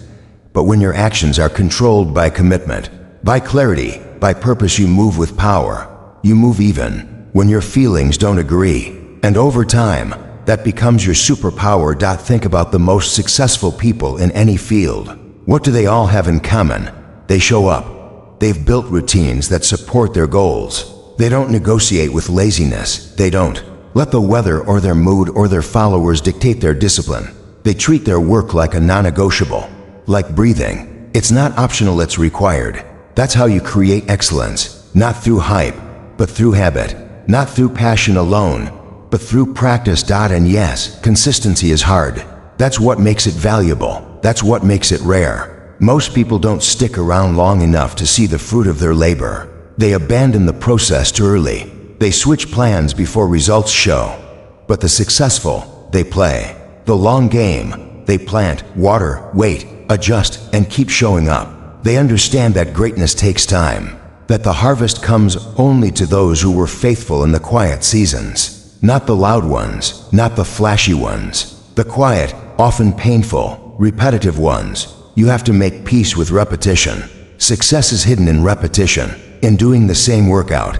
But when your actions are controlled by commitment, by clarity, by purpose, you move with power. You move even when your feelings don't agree. And over time, that becomes your superpower. Think about the most successful people in any field. What do they all have in common? They show up. They've built routines that support their goals. They don't negotiate with laziness. They don't let the weather or their mood or their followers dictate their discipline. They treat their work like a non-negotiable, like breathing. It's not optional, it's required. That's how you create excellence, not through hype, but through habit, not through passion alone, but through practice. And yes, consistency is hard. That's what makes it valuable. That's what makes it rare. Most people don't stick around long enough to see the fruit of their labor. They abandon the process too early. They switch plans before results show. But the successful, they play the long game. They plant, water, wait, adjust, and keep showing up. They understand that greatness takes time, that the harvest comes only to those who were faithful in the quiet seasons. Not the loud ones, not the flashy ones. The quiet, often painful, repetitive ones. You have to make peace with repetition. Success is hidden in repetition, in doing the same workout,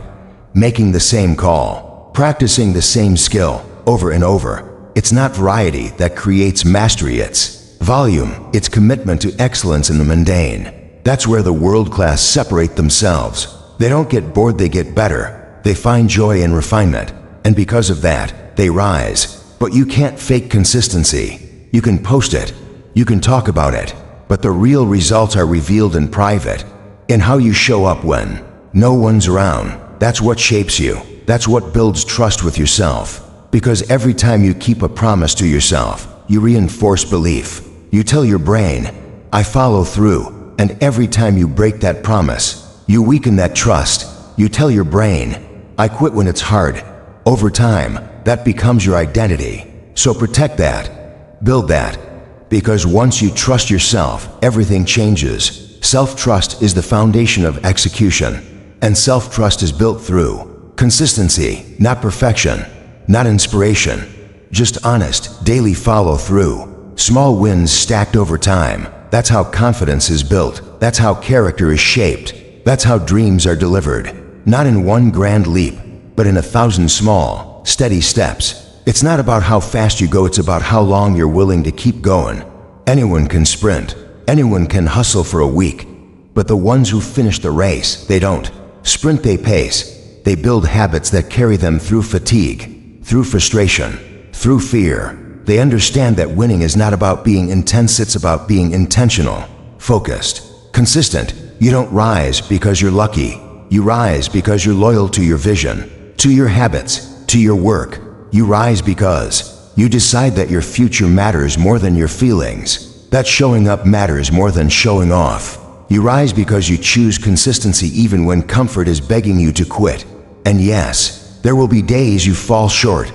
making the same call, practicing the same skill over and over. It's not variety that creates mastery, it's volume, it's commitment to excellence in the mundane. That's where the world-class separate themselves. They don't get bored, they get better. They find joy in refinement, and because of that, they rise. But you can't fake consistency. You can post it, you can talk about it, but the real results are revealed in private, in how you show up when no one's around. That's what shapes you. That's what builds trust with yourself. Because every time you keep a promise to yourself, you reinforce belief. You tell your brain, I follow through, and every time you break that promise, you weaken that trust. You tell your brain, I quit when it's hard. Over time, that becomes your identity. So protect that, build that, because once you trust yourself, everything changes. Self-trust is the foundation of execution, and self-trust is built through consistency, not perfection, not inspiration, just honest, daily follow through. Small wins stacked over time. That's how confidence is built. That's how character is shaped. That's how dreams are delivered. Not in one grand leap, but in 1,000 small, steady steps. It's not about how fast you go, it's about how long you're willing to keep going. Anyone can sprint. Anyone can hustle for a week. But the ones who finish the race, they don't. Sprint, they pace. They build habits that carry them through fatigue, through frustration, through fear. They understand that winning is not about being intense, it's about being intentional, focused, consistent. You don't rise because you're lucky. You rise because you're loyal to your vision, to your habits, to your work. You rise because you decide that your future matters more than your feelings, that showing up matters more than showing off. You rise because you choose consistency even when comfort is begging you to quit. And yes, there will be days you fall short,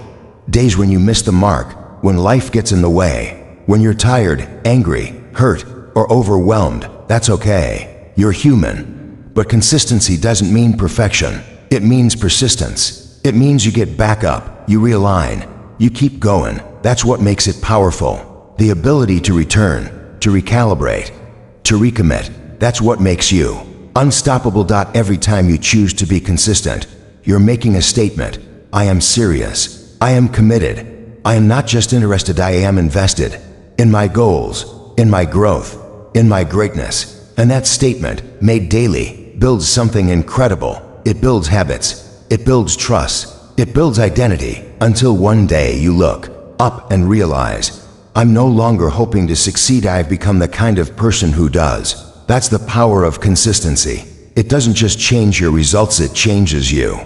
days when you miss the mark, when life gets in the way, when you're tired, angry, hurt, or overwhelmed. That's okay. You're human. But consistency doesn't mean perfection. It means persistence. It means you get back up, you realign, you keep going. That's what makes it powerful. The ability to return, to recalibrate, to recommit. That's what makes you unstoppable. Every time you choose to be consistent, you're making a statement. I am serious. I am committed. I am not just interested, I am invested in my goals, in my growth, in my greatness. And that statement, made daily, builds something incredible. It builds habits. It builds trust. It builds identity, until one day you look up and realize, I'm no longer hoping to succeed, I've become the kind of person who does. That's the power of consistency. It doesn't just change your results, it changes you.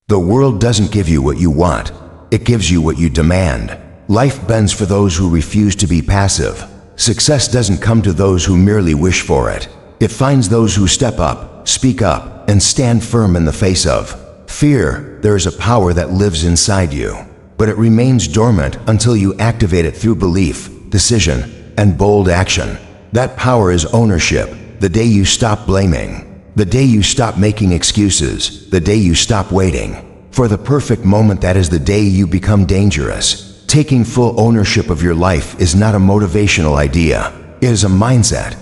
The world doesn't give you what you want. It gives you what you demand. Life bends for those who refuse to be passive. Success doesn't come to those who merely wish for it. It finds those who step up, speak up, and stand firm in the face of fear. There is a power that lives inside you, but it remains dormant until you activate it through belief, decision, and bold action. That power is ownership. The day you stop blaming, the day you stop making excuses, the day you stop waiting for the perfect moment, that is the day you become dangerous. Taking full ownership of your life is not a motivational idea. It is a mindset.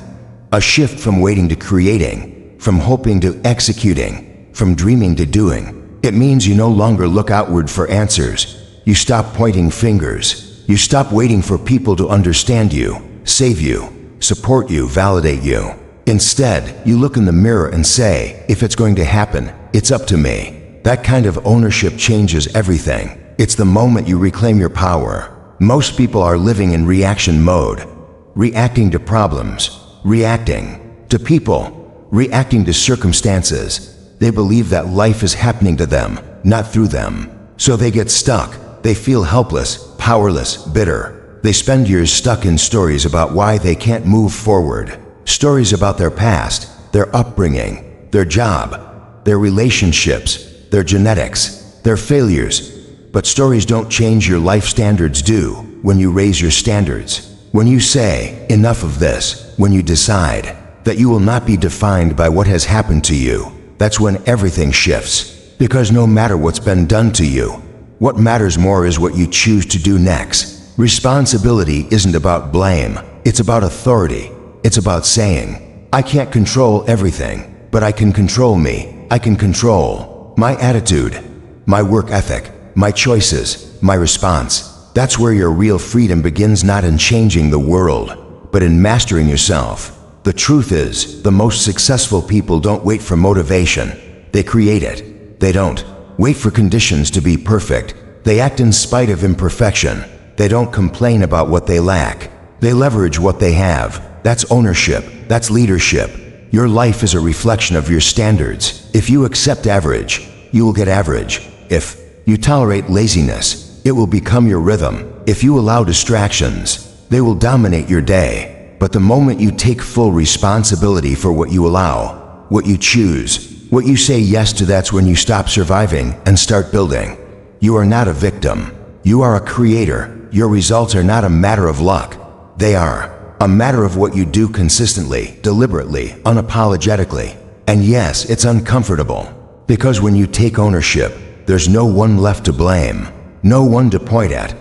A shift from waiting to creating, from hoping to executing, from dreaming to doing. It means you no longer look outward for answers. You stop pointing fingers. You stop waiting for people to understand you, save you, support you, validate you. Instead, you look in the mirror and say, if it's going to happen, it's up to me. That kind of ownership changes everything. It's the moment you reclaim your power. Most people are living in reaction mode, reacting to problems, reacting to people, reacting to circumstances. They believe that life is happening to them, not through them. So they get stuck. They feel helpless, powerless, bitter. They spend years stuck in stories about why they can't move forward. Stories about their past, their upbringing, their job, their relationships, their genetics, their failures. But stories don't change your life, standards do. When you raise your standards, when you say, enough of this, when you decide that you will not be defined by what has happened to you, that's when everything shifts. Because no matter what's been done to you, what matters more is what you choose to do next. Responsibility isn't about blame, it's about authority. It's about saying, I can't control everything, but I can control me. I can control my attitude, my work ethic, my choices, my response. That's where your real freedom begins, not in changing the world, but in mastering yourself. The truth is, the most successful people don't wait for motivation. They create it. They don't wait for conditions to be perfect. They act in spite of imperfection. They don't complain about what they lack. They leverage what they have. That's ownership. That's leadership. Your life is a reflection of your standards. If you accept average, you will get average. If you tolerate laziness, it will become your rhythm. If you allow distractions, They will dominate your day. But the moment you take full responsibility for what you allow, what you choose, what you say yes to, that's when you stop surviving and start building. You are not a victim. You are a creator. Your results are not a matter of luck. They are a matter of what you do consistently, deliberately, unapologetically. And yes, it's uncomfortable. Because when you take ownership, there's no one left to blame, no one to point at,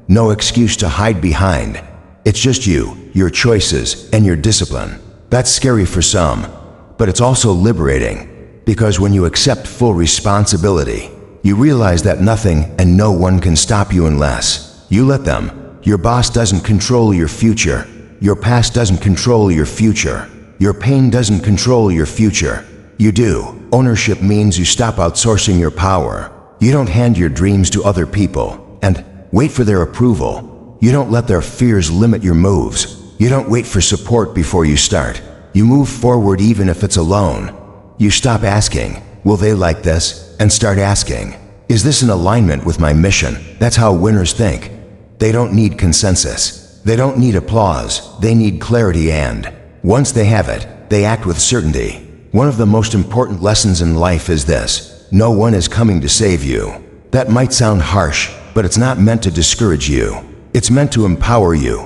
no excuse to hide behind. It's just you, your choices, and your discipline. That's scary for some, but it's also liberating, because when you accept full responsibility, you realize that nothing and no one can stop you unless you let them. Your boss doesn't control your future. Your past doesn't control your future. Your pain doesn't control your future. You do. Ownership means you stop outsourcing your power. You don't hand your dreams to other people and wait for their approval. You don't let their fears limit your moves. You don't wait for support before you start. You move forward even if it's alone. You stop asking, will they like this? And start asking, is this in alignment with my mission? That's how winners think. They don't need consensus. They don't need applause. They need clarity, and once they have it, they act with certainty. One of the most important lessons in life is this: no one is coming to save you. That might sound harsh, but it's not meant to discourage you. It's meant to empower you.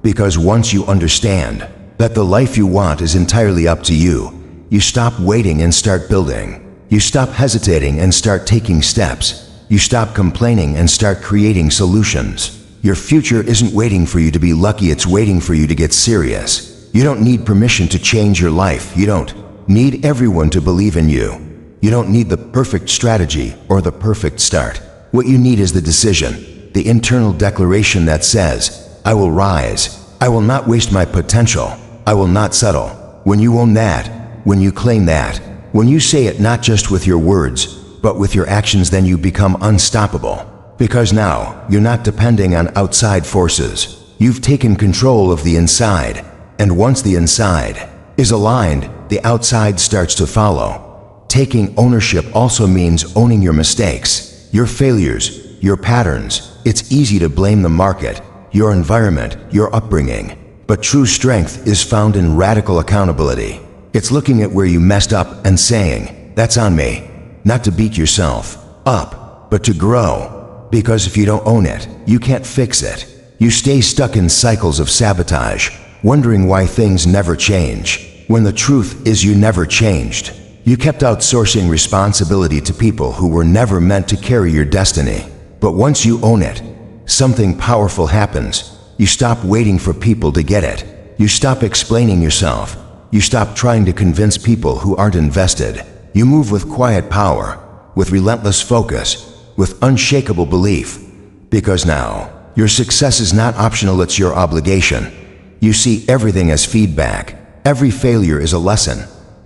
Because once you understand that the life you want is entirely up to you, you stop waiting and start building. You stop hesitating and start taking steps. You stop complaining and start creating solutions. Your future isn't waiting for you to be lucky, it's waiting for you to get serious. You don't need permission to change your life. You don't need everyone to believe in you. You don't need the perfect strategy or the perfect start. What you need is the decision, the internal declaration that says, I will rise. I will not waste my potential. I will not settle. When you own that, when you claim that, when you say it not just with your words, but with your actions, then you become unstoppable. Because now, you're not depending on outside forces. You've taken control of the inside. And once the inside is aligned, the outside starts to follow. Taking ownership also means owning your mistakes, your failures, your patterns. It's easy to blame the market, your environment, your upbringing. But true strength is found in radical accountability. It's looking at where you messed up and saying, that's on me. Not to beat yourself up, but to grow. Because if you don't own it, you can't fix it. You stay stuck in cycles of sabotage, wondering why things never change, when the truth is you never changed. You kept outsourcing responsibility to people who were never meant to carry your destiny. But once you own it, something powerful happens. You stop waiting for people to get it. You stop explaining yourself. You stop trying to convince people who aren't invested. You move with quiet power, with relentless focus, with unshakable belief. Because now, your success is not optional, it's your obligation. You see everything as feedback. Every failure is a lesson.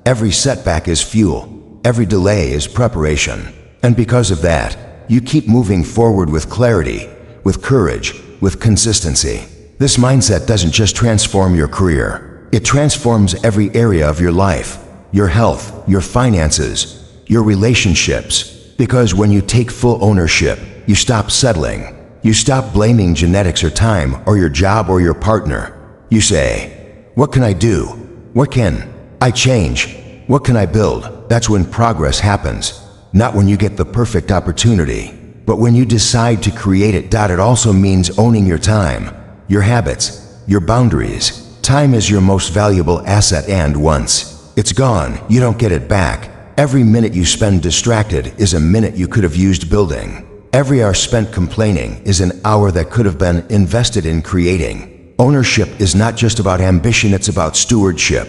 Every setback is fuel. Every delay is preparation. And because of that, you keep moving forward with clarity, with courage, with consistency. This mindset doesn't just transform your career. It transforms every area of your life, your health, your finances, your relationships. Because when you take full ownership, you stop settling. You stop blaming genetics or time or your job or your partner. You say, what can I do? What can I change? What can I build? That's when progress happens. Not when you get the perfect opportunity, but when you decide to create it. It also means owning your time, your habits, your boundaries. Time is your most valuable asset, and once it's gone, you don't get it back. Every minute you spend distracted is a minute you could have used building. Every hour spent complaining is an hour that could have been invested in creating. Ownership is not just about ambition, it's about stewardship.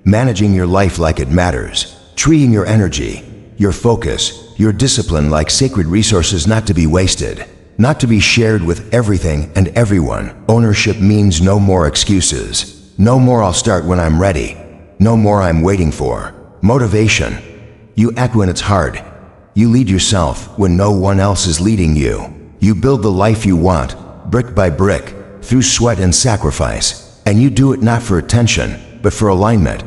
Managing your life like it matters. Treating your energy, your focus, your discipline like sacred resources, not to be wasted, not to be shared with everything and everyone. Ownership means no more excuses. No more I'll start when I'm ready. No more I'm waiting for motivation. You act when it's hard. You lead yourself when no one else is leading you. You build the life you want, brick by brick, through sweat and sacrifice. And you do it not for attention, but for alignment.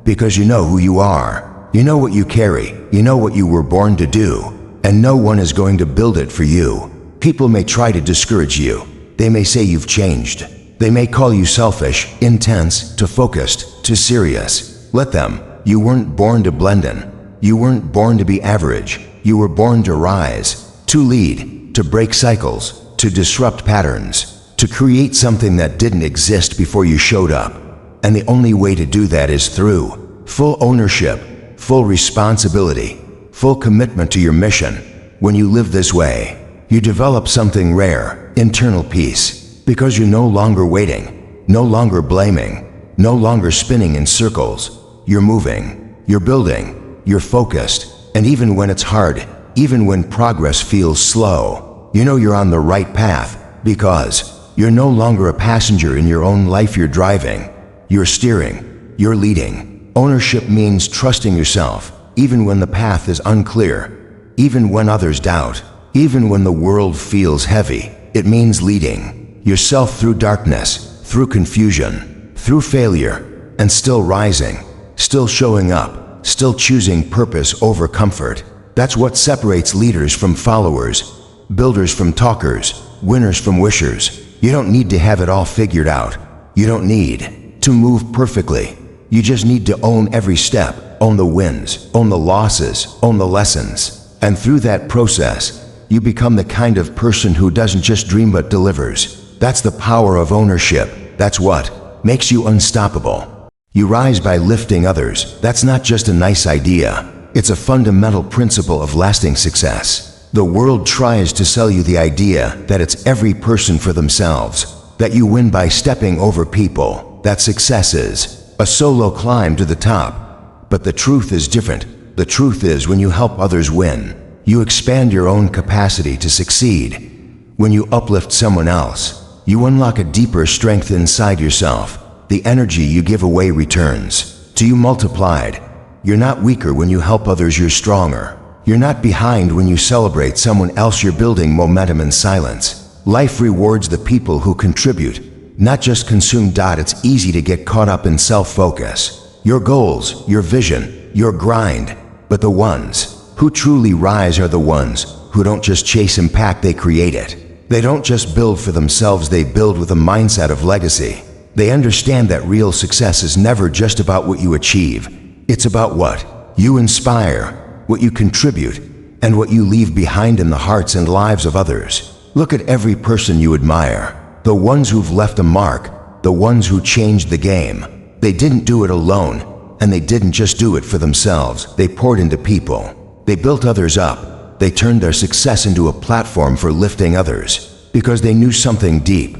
Because you know who you are. You know what you carry. You know what you were born to do. And no one is going to build it for you. People may try to discourage you. They may say you've changed. They may call you selfish, intense, too focused, too serious. Let them. You weren't born to blend in. You weren't born to be average. You were born to rise, to lead, to break cycles, to disrupt patterns, to create something that didn't exist before you showed up. And the only way to do that is through full ownership, full responsibility, full commitment to your mission. When you live this way, you develop something rare, internal peace, because you're no longer waiting, no longer blaming, no longer spinning in circles. You're moving, you're building, you're focused, and even when it's hard, even when progress feels slow, you know you're on the right path because you're no longer a passenger in your own life. You're driving, you're steering, you're leading. Ownership means trusting yourself, even when the path is unclear, even when others doubt, even when the world feels heavy. It means leading yourself through darkness, through confusion, through failure, and still rising, still showing up, still choosing purpose over comfort. That's what separates leaders from followers, builders from talkers, winners from wishers. You don't need to have it all figured out. You don't need to move perfectly. You just need to own every step, own the wins, own the losses, own the lessons. And through that process, you become the kind of person who doesn't just dream but delivers. That's the power of ownership. That's what makes you unstoppable. You rise by lifting others. That's not just a nice idea. It's a fundamental principle of lasting success. The world tries to sell you the idea that it's every person for themselves, that you win by stepping over people, that success is a solo climb to the top. But the truth is different. The truth is when you help others win, you expand your own capacity to succeed. When you uplift someone else, you unlock a deeper strength inside yourself. The energy you give away returns to you multiplied. You're not weaker when you help others, you're stronger. You're not behind when you celebrate someone else, you're building momentum in silence. Life rewards the people who contribute, not just consume. It's easy to get caught up in self-focus, your goals, your vision, your grind. But the ones who truly rise are the ones who don't just chase impact, they create it. They don't just build for themselves, they build with a mindset of legacy. They understand that real success is never just about what you achieve. It's about what you inspire, what you contribute, and what you leave behind in the hearts and lives of others. Look at every person you admire, the ones who've left a mark, the ones who changed the game. They didn't do it alone, and they didn't just do it for themselves. They poured into people. They built others up. They turned their success into a platform for lifting others because they knew something deep.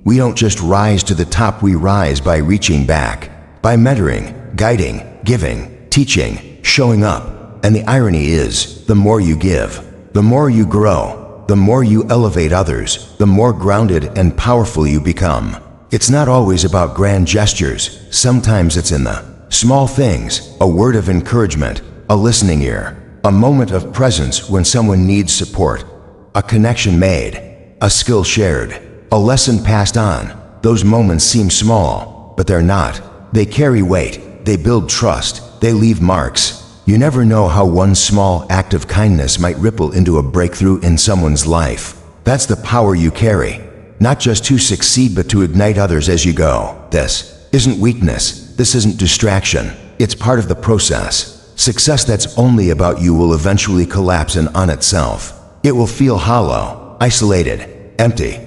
We don't just rise to the top, we rise by reaching back, by mentoring, guiding, giving, teaching, showing up. And the irony is, the more you give, the more you grow, the more you elevate others, the more grounded and powerful you become. It's not always about grand gestures. Sometimes it's in the small things, a word of encouragement, a listening ear, a moment of presence when someone needs support, a connection made, a skill shared, a lesson passed on. Those moments seem small, but they're not. They carry weight, they build trust, they leave marks. You never know how one small act of kindness might ripple into a breakthrough in someone's life. That's the power you carry, not just to succeed but to ignite others as you go. This isn't weakness, this isn't distraction, it's part of the process. Success that's only about you will eventually collapse in on itself. It will feel hollow, isolated, empty.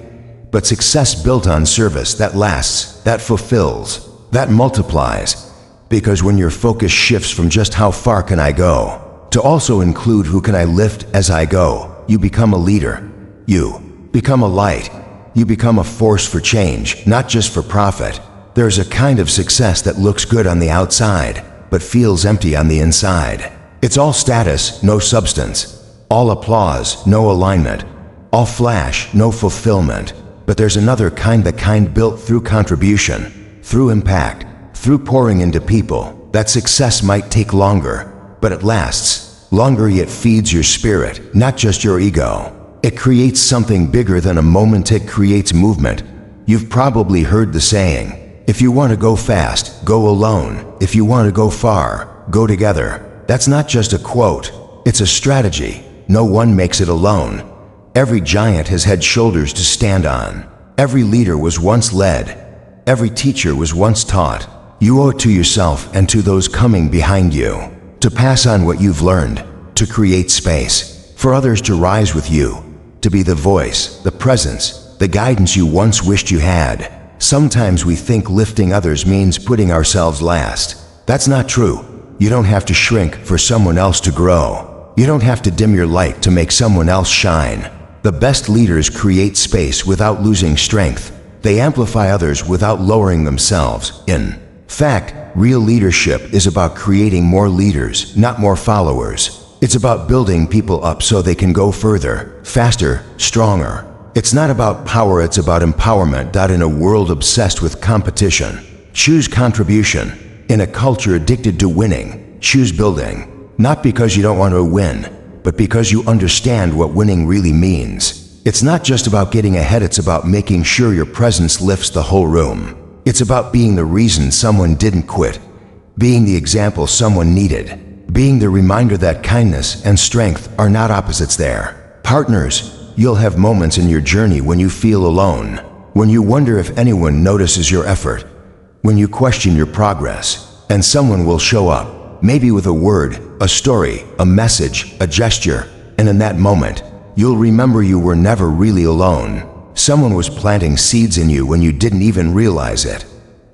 But success built on service, that lasts, that fulfills, that multiplies. Because when your focus shifts from just how far can I go, to also include who can I lift as I go, you become a leader. You become a light. You become a force for change, not just for profit. There's a kind of success that looks good on the outside, but feels empty on the inside. It's all status, no substance. All applause, no alignment. All flash, no fulfillment. But there's another kind, the kind built through contribution, through impact, through pouring into people. That success might take longer, but it lasts. Longer, yet feeds your spirit, not just your ego. It creates something bigger than a moment. It creates movement. You've probably heard the saying, if you want to go fast, go alone. If you want to go far, go together. That's not just a quote, it's a strategy. No one makes it alone. Every giant has had shoulders to stand on. Every leader was once led. Every teacher was once taught. You owe it to yourself and to those coming behind you to pass on what you've learned, to create space for others to rise with you, to be the voice, the presence, the guidance you once wished you had. Sometimes we think lifting others means putting ourselves last. That's not true. You don't have to shrink for someone else to grow. You don't have to dim your light to make someone else shine. The best leaders create space without losing strength. They amplify others without lowering themselves. In fact, real leadership is about creating more leaders, not more followers. It's about building people up so they can go further, faster, stronger. It's not about power, it's about empowerment. In a world obsessed with competition, choose contribution. In a culture addicted to winning, choose building. Not because you don't want to win, but because you understand what winning really means. It's not just about getting ahead, it's about making sure your presence lifts the whole room. It's about being the reason someone didn't quit, being the example someone needed, being the reminder that kindness and strength are not opposites there. Partners, you'll have moments in your journey when you feel alone, when you wonder if anyone notices your effort, when you question your progress, and someone will show up, maybe with a word, a story, a message, a gesture, and in that moment, you'll remember you were never really alone. Someone was planting seeds in you when you didn't even realize it.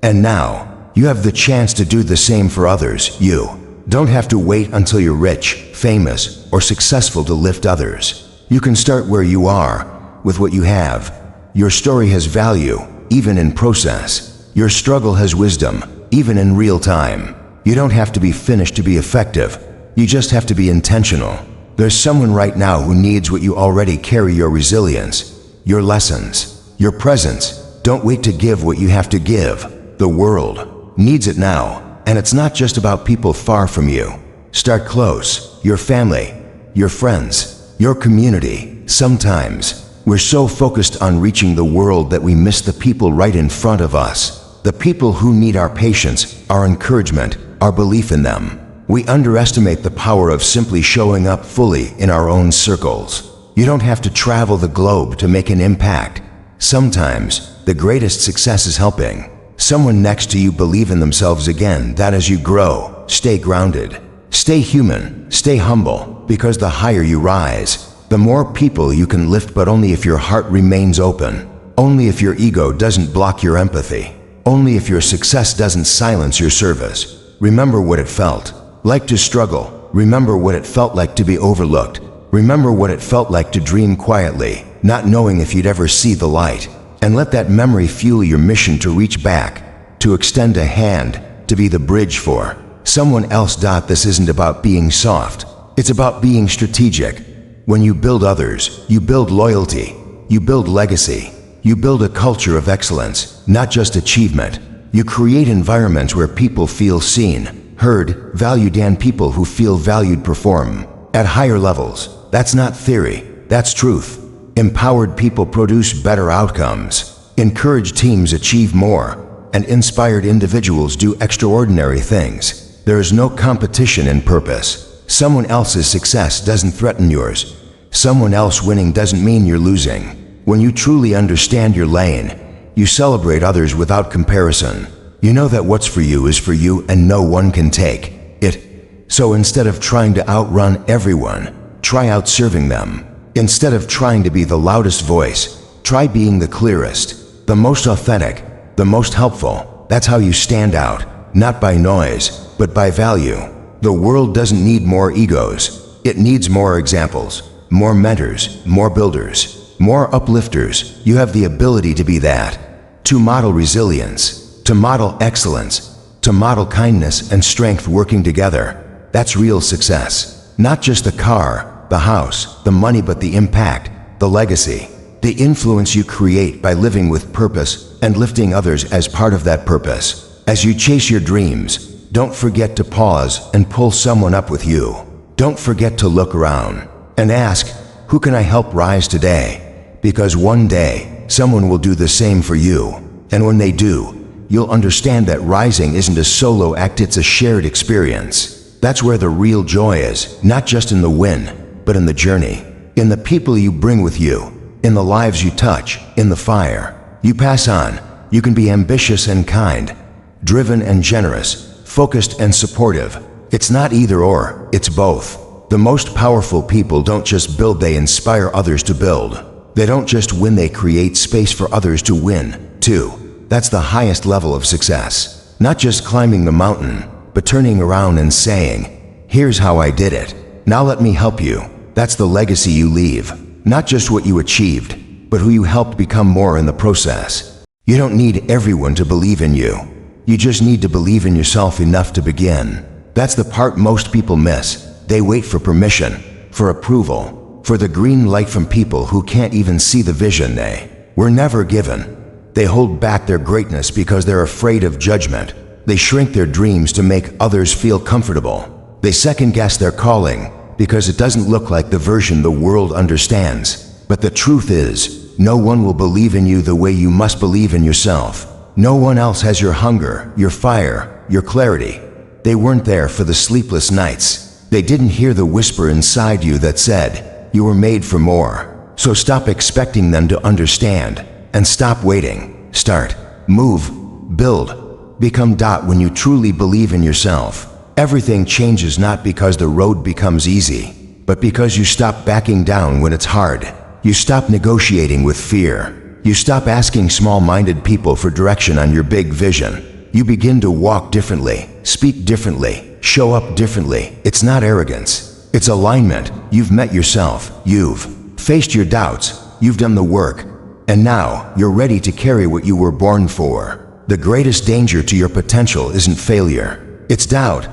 And now, you have the chance to do the same for others. You don't have to wait until you're rich, famous, or successful to lift others. You can start where you are, with what you have. Your story has value, even in process. Your struggle has wisdom, even in real time. You don't have to be finished to be effective. You just have to be intentional. There's someone right now who needs what you already carry: your resilience, your lessons, your presence. Don't wait to give what you have to give. The world needs it now, and it's not just about people far from you. Start close: your family, your friends, your community. Sometimes we're so focused on reaching the world that we miss the people right in front of us, the people who need our patience, our encouragement, our belief in them. We underestimate the power of simply showing up fully in our own circles. You don't have to travel the globe to make an impact. Sometimes the greatest success is helping someone next to you believe in themselves again. That as you grow, stay grounded, stay human, stay humble, because the higher you rise, the more people you can lift, but only if your heart remains open, only if your ego doesn't block your empathy, only if your success doesn't silence your service. Remember what it felt like to struggle. Remember what it felt like to be overlooked. Remember what it felt like to dream quietly, not knowing if you'd ever see the light. And let that memory fuel your mission to reach back, to extend a hand, to be the bridge for someone else. This isn't about being soft. It's about being strategic. When you build others, you build loyalty, you build legacy, you build a culture of excellence, not just achievement. You create environments where people feel seen, heard, valued, and people who feel valued perform at higher levels. That's not theory, that's truth. Empowered people produce better outcomes. Encouraged teams achieve more, and inspired individuals do extraordinary things. There is no competition in purpose. Someone else's success doesn't threaten yours. Someone else winning doesn't mean you're losing. When you truly understand your lane, you celebrate others without comparison. You know that what's for you is for you and no one can take it. So instead of trying to outrun everyone, try outserving them. Instead of trying to be the loudest voice, try being the clearest, the most authentic, the most helpful. That's how you stand out, not by noise, but by value. The world doesn't need more egos. It needs more examples, more mentors, more builders, more uplifters. You have the ability to be that, to model resilience, to model excellence, to model kindness and strength working together. That's real success. Not just the car, the house, the money, but the impact, the legacy, the influence you create by living with purpose and lifting others as part of that purpose. As you chase your dreams, don't forget to pause and pull someone up with you. Don't forget to look around and ask, who can I help rise today? Because one day, someone will do the same for you. And when they do, you'll understand that rising isn't a solo act, it's a shared experience. That's where the real joy is, not just in the win, but in the journey, in the people you bring with you, in the lives you touch, in the fire You pass on. You can be ambitious and kind, driven and generous, focused and supportive. It's not either or, it's both. The most powerful people don't just build, they inspire others to build. They don't just win, they create space for others to win, too. That's the highest level of success. Not just climbing the mountain, but turning around and saying, "Here's how I did it. Now let me help you." That's the legacy you leave. Not just what you achieved, but who you helped become more in the process. You don't need everyone to believe in you. You just need to believe in yourself enough to begin. That's the part most people miss. They wait for permission, for approval, for the green light from people who can't even see the vision they were never given. They hold back their greatness because they're afraid of judgment. They shrink their dreams to make others feel comfortable. They second-guess their calling because it doesn't look like the version the world understands. But the truth is, no one will believe in you the way you must believe in yourself. No one else has your hunger, your fire, your clarity. They weren't there for the sleepless nights. They didn't hear the whisper inside you that said, "You were made for more." So stop expecting them to understand, and stop waiting. Start, move, build, become. When you truly believe in yourself, everything changes, not because the road becomes easy, but because you stop backing down when it's hard. You stop negotiating with fear. You stop asking small-minded people for direction on your big vision. You begin to walk differently, speak differently, show up differently. It's not arrogance. It's alignment. You've met yourself. You've faced your doubts. You've done the work. And now you're ready to carry what you were born for. The greatest danger to your potential isn't failure. It's doubt.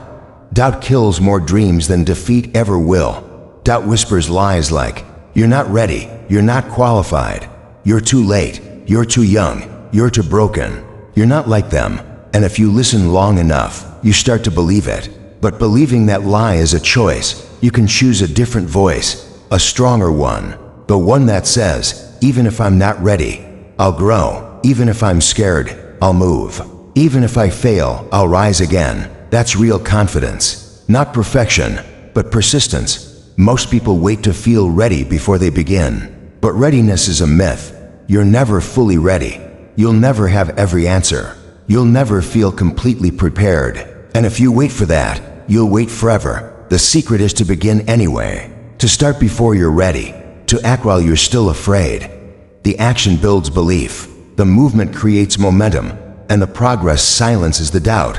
Doubt kills more dreams than defeat ever will. Doubt whispers lies like, "You're not ready. You're not qualified. You're too late. You're too young. You're too broken. You're not like them." And if you listen long enough, you start to believe it. But believing that lie is a choice. You can choose a different voice, a stronger one. The one that says, "Even if I'm not ready, I'll grow. Even if I'm scared, I'll move. Even if I fail, I'll rise again." That's real confidence. Not perfection, but persistence. Most people wait to feel ready before they begin. But readiness is a myth. You're never fully ready. You'll never have every answer. You'll never feel completely prepared. And if you wait for that, you'll wait forever. The secret is to begin anyway. To start before you're ready. To act while you're still afraid. The action builds belief. The movement creates momentum. And the progress silences the doubt.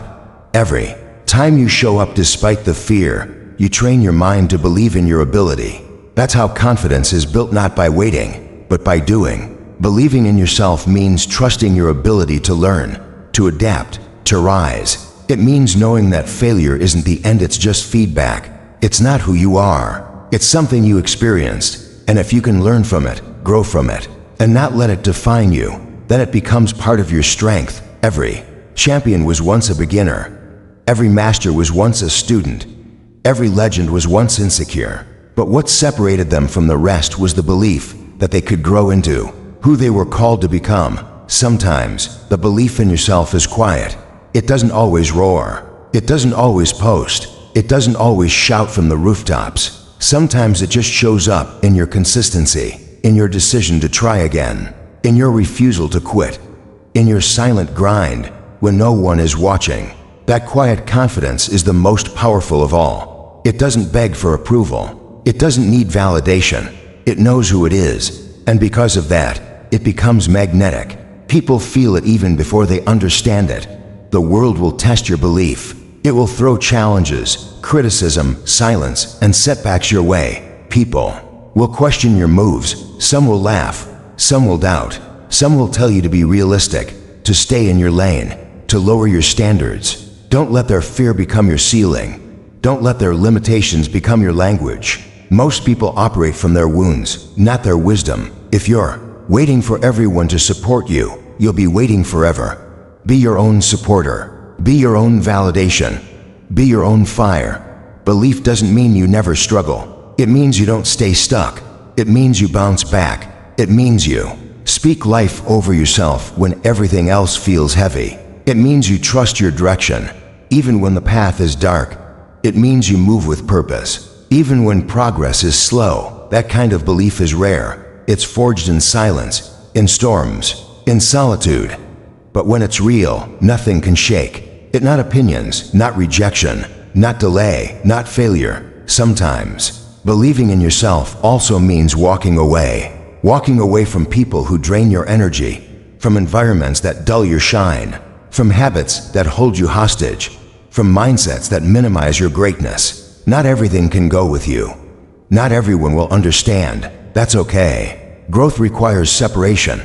Every time you show up despite the fear, you train your mind to believe in your ability. That's how confidence is built, not by waiting, but by doing. Believing in yourself means trusting your ability to learn, to adapt, to rise. It means knowing that failure isn't the end, it's just feedback. It's not who you are. It's something you experienced. And if you can learn from it, grow from it, and not let it define you, then it becomes part of your strength. Every champion was once a beginner. Every master was once a student. Every legend was once insecure. But what separated them from the rest was the belief that they could grow into who they were called to become. Sometimes the belief in yourself is quiet. It doesn't always roar. It doesn't always post. It doesn't always shout from the rooftops. Sometimes it just shows up in your consistency, in your decision to try again, in your refusal to quit, in your silent grind when no one is watching. That quiet confidence is the most powerful of all. It doesn't beg for approval. It doesn't need validation. It knows who it is. And because of that, it becomes magnetic. People feel it even before they understand it. The world will test your belief. It will throw challenges, criticism, silence, and setbacks your way. People will question your moves. Some will laugh. Some will doubt. Some will tell you to be realistic, to stay in your lane, to lower your standards. Don't let their fear become your ceiling. Don't let their limitations become your language. Most people operate from their wounds, not their wisdom. If you're waiting for everyone to support you, you'll be waiting forever. Be your own supporter. Be your own validation. Be your own fire. Belief doesn't mean you never struggle. It means you don't stay stuck. It means you bounce back. It means you speak life over yourself when everything else feels heavy. It means you trust your direction, even when the path is dark. It means you move with purpose, even when progress is slow. That kind of belief is rare. It's forged in silence, in storms, in solitude. But when it's real, nothing can shake it. Not opinions, not rejection, not delay, not failure. Sometimes, believing in yourself also means walking away. Walking away from people who drain your energy, from environments that dull your shine, from habits that hold you hostage, from mindsets that minimize your greatness. Not everything can go with you. Not everyone will understand. That's okay. Growth requires separation.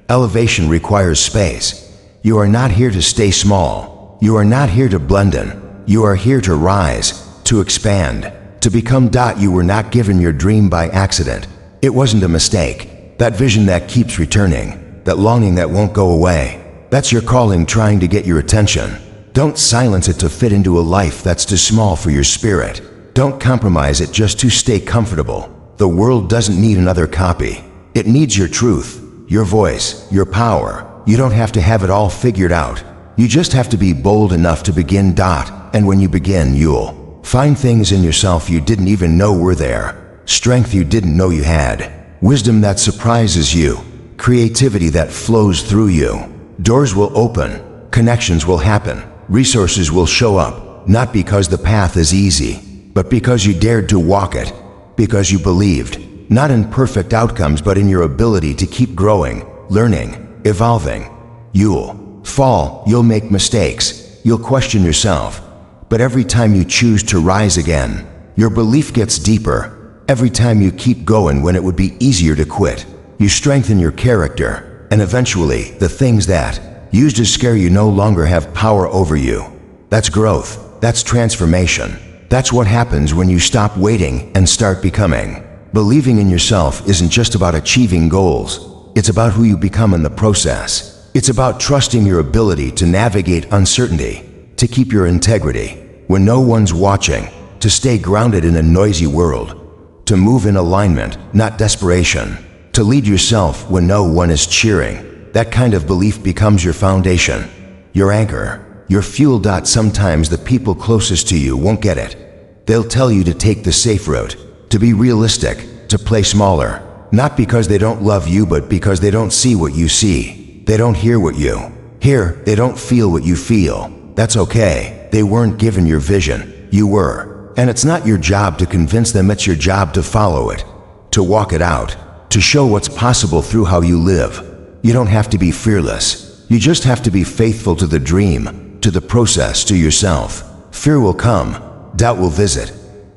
Elevation requires space. You are not here to stay small. You are not here to blend in. You are here to rise, to expand, to become. You were not given your dream by accident. It wasn't a mistake. That vision that keeps returning, that longing that won't go away, that's your calling trying to get your attention. Don't silence it to fit into a life that's too small for your spirit. Don't compromise it just to stay comfortable. The world doesn't need another copy. It needs your truth, your voice, your power. You don't have to have it all figured out. You just have to be bold enough to begin. And when you begin, you'll find things in yourself you didn't even know were there. Strength you didn't know you had. Wisdom that surprises you. Creativity that flows through you. Doors will open. Connections will happen. Resources will show up. Not because the path is easy, but because you dared to walk it. Because you believed. Not in perfect outcomes, but in your ability to keep growing, learning, evolving. You'll fall, you'll make mistakes, you'll question yourself. But every time you choose to rise again, your belief gets deeper. Every time you keep going when it would be easier to quit, you strengthen your character, and eventually the things that used to scare you no longer have power over you. That's growth. That's transformation. That's what happens when you stop waiting and start becoming. Believing in yourself isn't just about achieving goals. It's about who you become in the process. It's about trusting your ability to navigate uncertainty, to keep your integrity when no one's watching, to stay grounded in a noisy world, to move in alignment, not desperation, to lead yourself when no one is cheering. That kind of belief becomes your foundation, your anchor, your fuel. Sometimes the people closest to you won't get it. They'll tell you to take the safe route, to be realistic, to play smaller. Not because they don't love you, but because they don't see what you see. They don't hear what you hear. They don't feel what you feel. That's okay. They weren't given your vision. You were. And it's not your job to convince them. It's your job to follow it, to walk it out, to show what's possible through how you live. You don't have to be fearless. You just have to be faithful to the dream, to the process, to yourself. Fear will come. Doubt will visit.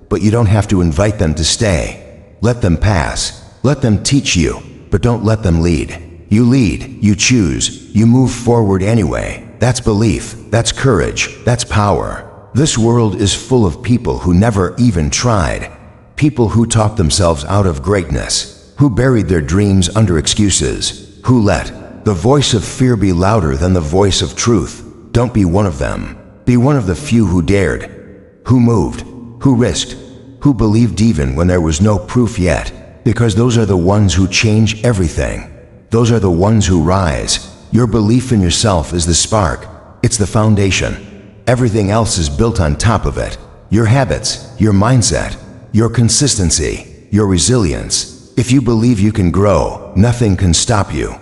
But you don't have to invite them to stay. Let them pass. Let them teach you, but don't let them lead. You lead, you choose, you move forward anyway. That's belief, that's courage, that's power. This world is full of people who never even tried. People who talked themselves out of greatness, who buried their dreams under excuses, who let the voice of fear be louder than the voice of truth. Don't be one of them. Be one of the few who dared, who moved, who risked, who believed even when there was no proof yet. Because those are the ones who change everything. Those are the ones who rise. Your belief in yourself is the spark. It's the foundation. Everything else is built on top of it. Your habits, your mindset, your consistency, your resilience. If you believe you can grow, nothing can stop you.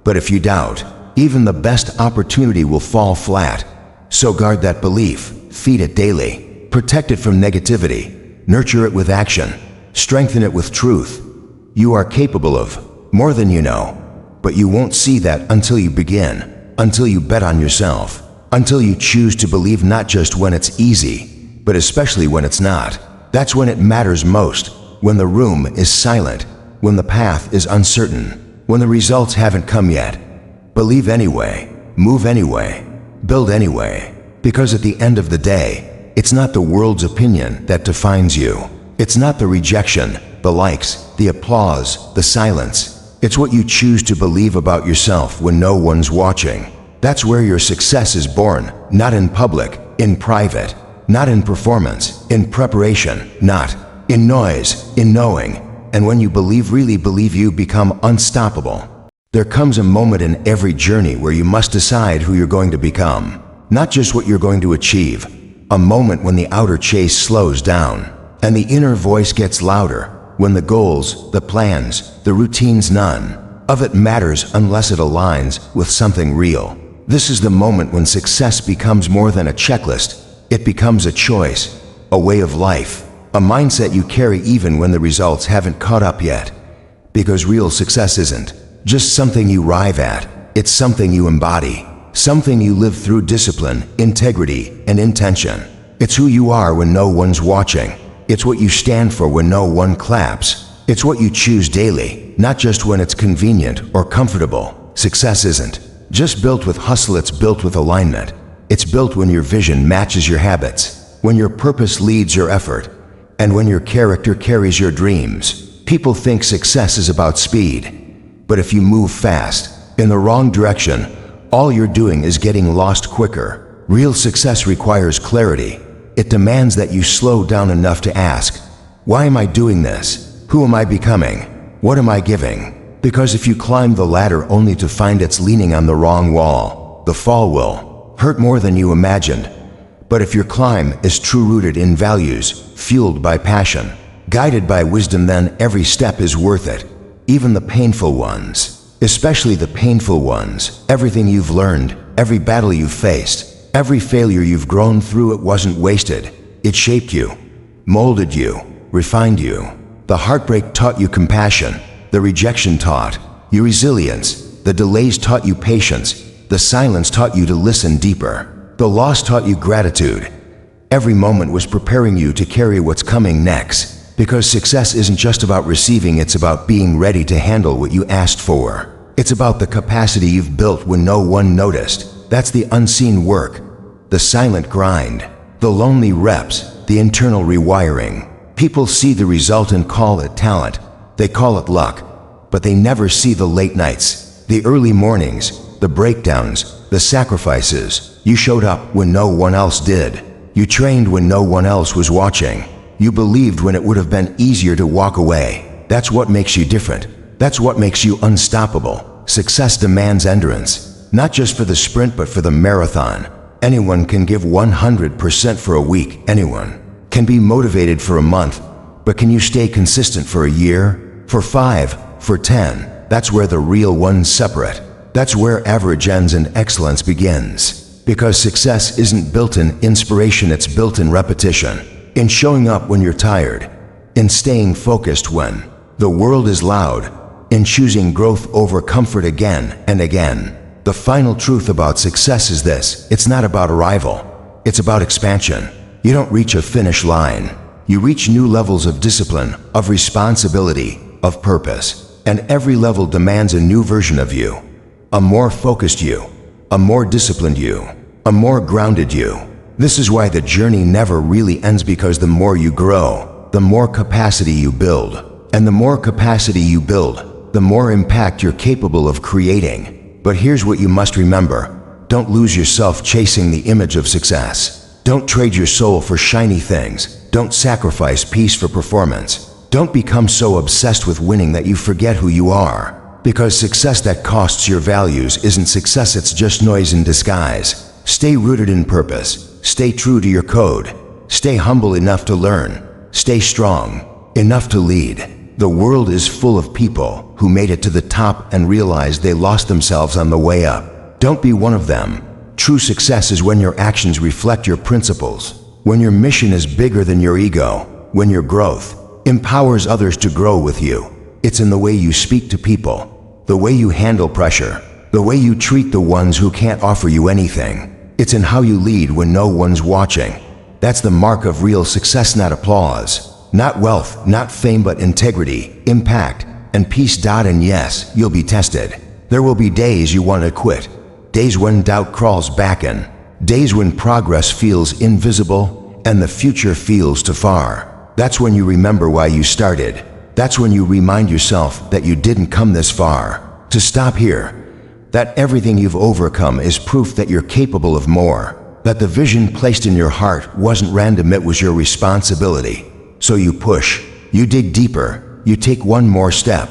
But if you doubt, even the best opportunity will fall flat. So guard that belief. Feed it daily. Protect it from negativity. Nurture it with action. Strengthen it with truth. You are capable of more than you know, but you won't see that until you begin, until you bet on yourself, until you choose to believe not just when it's easy, but especially when it's not. That's when it matters most, when the room is silent, when the path is uncertain, when the results haven't come yet. Believe anyway, move anyway, build anyway, because at the end of the day, it's not the world's opinion that defines you. It's not the rejection, the likes, the applause, the silence. It's what you choose to believe about yourself when no one's watching. That's where your success is born, not in public, in private, not in performance, in preparation, not in noise, in knowing. And when you believe, really believe, you become unstoppable. There comes a moment in every journey where you must decide who you're going to become, not just what you're going to achieve. A moment when the outer chase slows down and the inner voice gets louder, when the goals, the plans, the routines none of it matters unless it aligns with something real. This is the moment when success becomes more than a checklist. It becomes a choice, a way of life, a mindset you carry even when the results haven't caught up yet. Because real success isn't just something you arrive at, it's something you embody, something you live through discipline, integrity, and intention. It's who you are when no one's watching. It's what you stand for when no one claps. It's what you choose daily, not just when it's convenient or comfortable. Success isn't just built with hustle, it's built with alignment. It's built when your vision matches your habits, when your purpose leads your effort, and when your character carries your dreams. People think success is about speed, but if you move fast, in the wrong direction, all you're doing is getting lost quicker. Real success requires clarity. It demands that you slow down enough to ask, why am I doing this? Who am I becoming? What am I giving? Because if you climb the ladder only to find it's leaning on the wrong wall, the fall will hurt more than you imagined. But if your climb is true-rooted in values, fueled by passion, guided by wisdom, then every step is worth it. Even the painful ones, especially the painful ones. Everything you've learned, every battle you've faced, every failure you've grown through, it wasn't wasted. It shaped you, molded you, refined you. The heartbreak taught you compassion. The rejection taught you resilience. The delays taught you patience. The silence taught you to listen deeper. The loss taught you gratitude. Every moment was preparing you to carry what's coming next. Because success isn't just about receiving, it's about being ready to handle what you asked for. It's about the capacity you've built when no one noticed. That's the unseen work, the silent grind, the lonely reps, the internal rewiring. People see the result and call it talent. They call it luck, but they never see the late nights, the early mornings, the breakdowns, the sacrifices. You showed up when no one else did. You trained when no one else was watching. You believed when it would have been easier to walk away. That's what makes you different. That's what makes you unstoppable. Success demands endurance, not just for the sprint but for the marathon. Anyone can give 100% for a week. Anyone can be motivated for a month, but can you stay consistent for a year, for 5, for 10? That's where the real ones separate. That's where average ends and excellence begins. Because success isn't built in inspiration, it's built in repetition. In showing up when you're tired, in staying focused when the world is loud, in choosing growth over comfort again and again. The final truth about success is this: it's not about arrival, it's about expansion. You don't reach a finish line. You reach new levels of discipline, of responsibility, of purpose. And every level demands a new version of you. A more focused you, a more disciplined you, a more grounded you. This is why the journey never really ends, because the more you grow, the more capacity you build. And the more capacity you build, the more impact you're capable of creating. But here's what you must remember: don't lose yourself chasing the image of success. Don't trade your soul for shiny things. Don't sacrifice peace for performance. Don't become so obsessed with winning that you forget who you are. Because success that costs your values isn't success, it's just noise in disguise. Stay rooted in purpose. Stay true to your code. Stay humble enough to learn. Stay strong enough to lead. The world is full of people who made it to the top and realized they lost themselves on the way up. Don't be one of them. True success is when your actions reflect your principles, when your mission is bigger than your ego, when your growth empowers others to grow with you. It's in the way you speak to people, the way you handle pressure, the way you treat the ones who can't offer you anything. It's in how you lead when no one's watching. That's the mark of real success, not applause, not wealth, not fame, but integrity, impact, and peace. And yes, you'll be tested. There will be days you want to quit, days when doubt crawls back in, days when progress feels invisible and the future feels too far. That's when you remember why you started. That's when you remind yourself that you didn't come this far to stop here. That everything you've overcome is proof that you're capable of more, that the vision placed in your heart wasn't random, it was your responsibility. So you push, you dig deeper, you take one more step,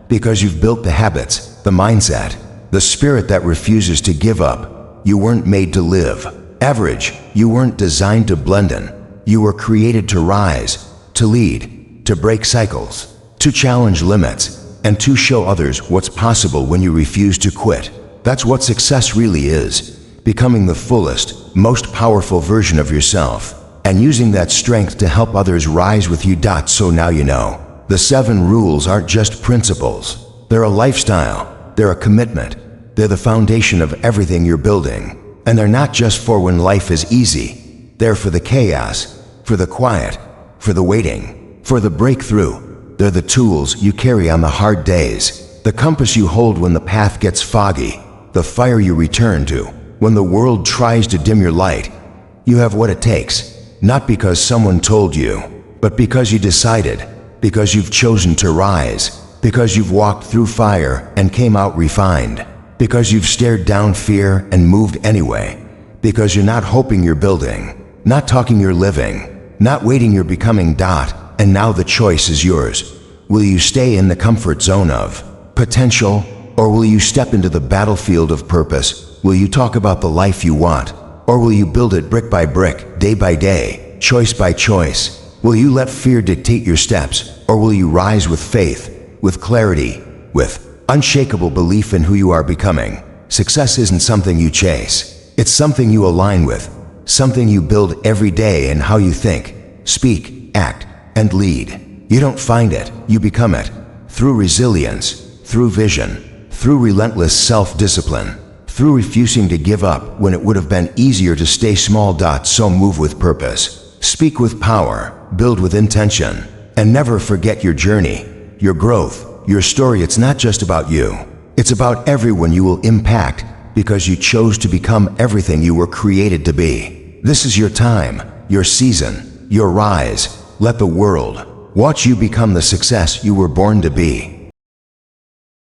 because you've built the habits, the mindset, the spirit that refuses to give up. You weren't made to live average. You weren't designed to blend in. You were created to rise, to lead, to break cycles, to challenge limits. and 2, show others what's possible when you refuse to quit. That's what success really is. Becoming the fullest, most powerful version of yourself, and using that strength to help others rise with you. So now you know. The 7 rules aren't just principles. They're a lifestyle. They're a commitment. They're the foundation of everything you're building. And they're not just for when life is easy. They're for the chaos, for the quiet, for the waiting, for the breakthrough. They're the tools you carry on the hard days, the compass you hold when the path gets foggy, the fire you return to when the world tries to dim your light. You have what it takes, not because someone told you, but because you decided, because you've chosen to rise, because you've walked through fire and came out refined, because you've stared down fear and moved anyway, because you're not hoping you're building, not talking you're living, not waiting you're becoming. And now the choice is yours. Will you stay in the comfort zone of potential, or will you step into the battlefield of purpose? Will you talk about the life you want, or will you build it brick by brick, day by day, choice by choice? Will you let fear dictate your steps, or will you rise with faith, with clarity, with unshakable belief in who you are becoming? Success isn't something you chase. It's something you align with, something you build every day in how you think, speak, act, and lead. You don't find it, you become it. Through resilience, through vision, through relentless self-discipline, through refusing to give up when it would have been easier to stay small. So move with purpose, speak with power, build with intention, and never forget your journey, your growth, your story. It's not just about you. It's about everyone you will impact, because you chose to become everything you were created to be. This is your time, your season, your rise. Let the world watch you become the success you were born to be.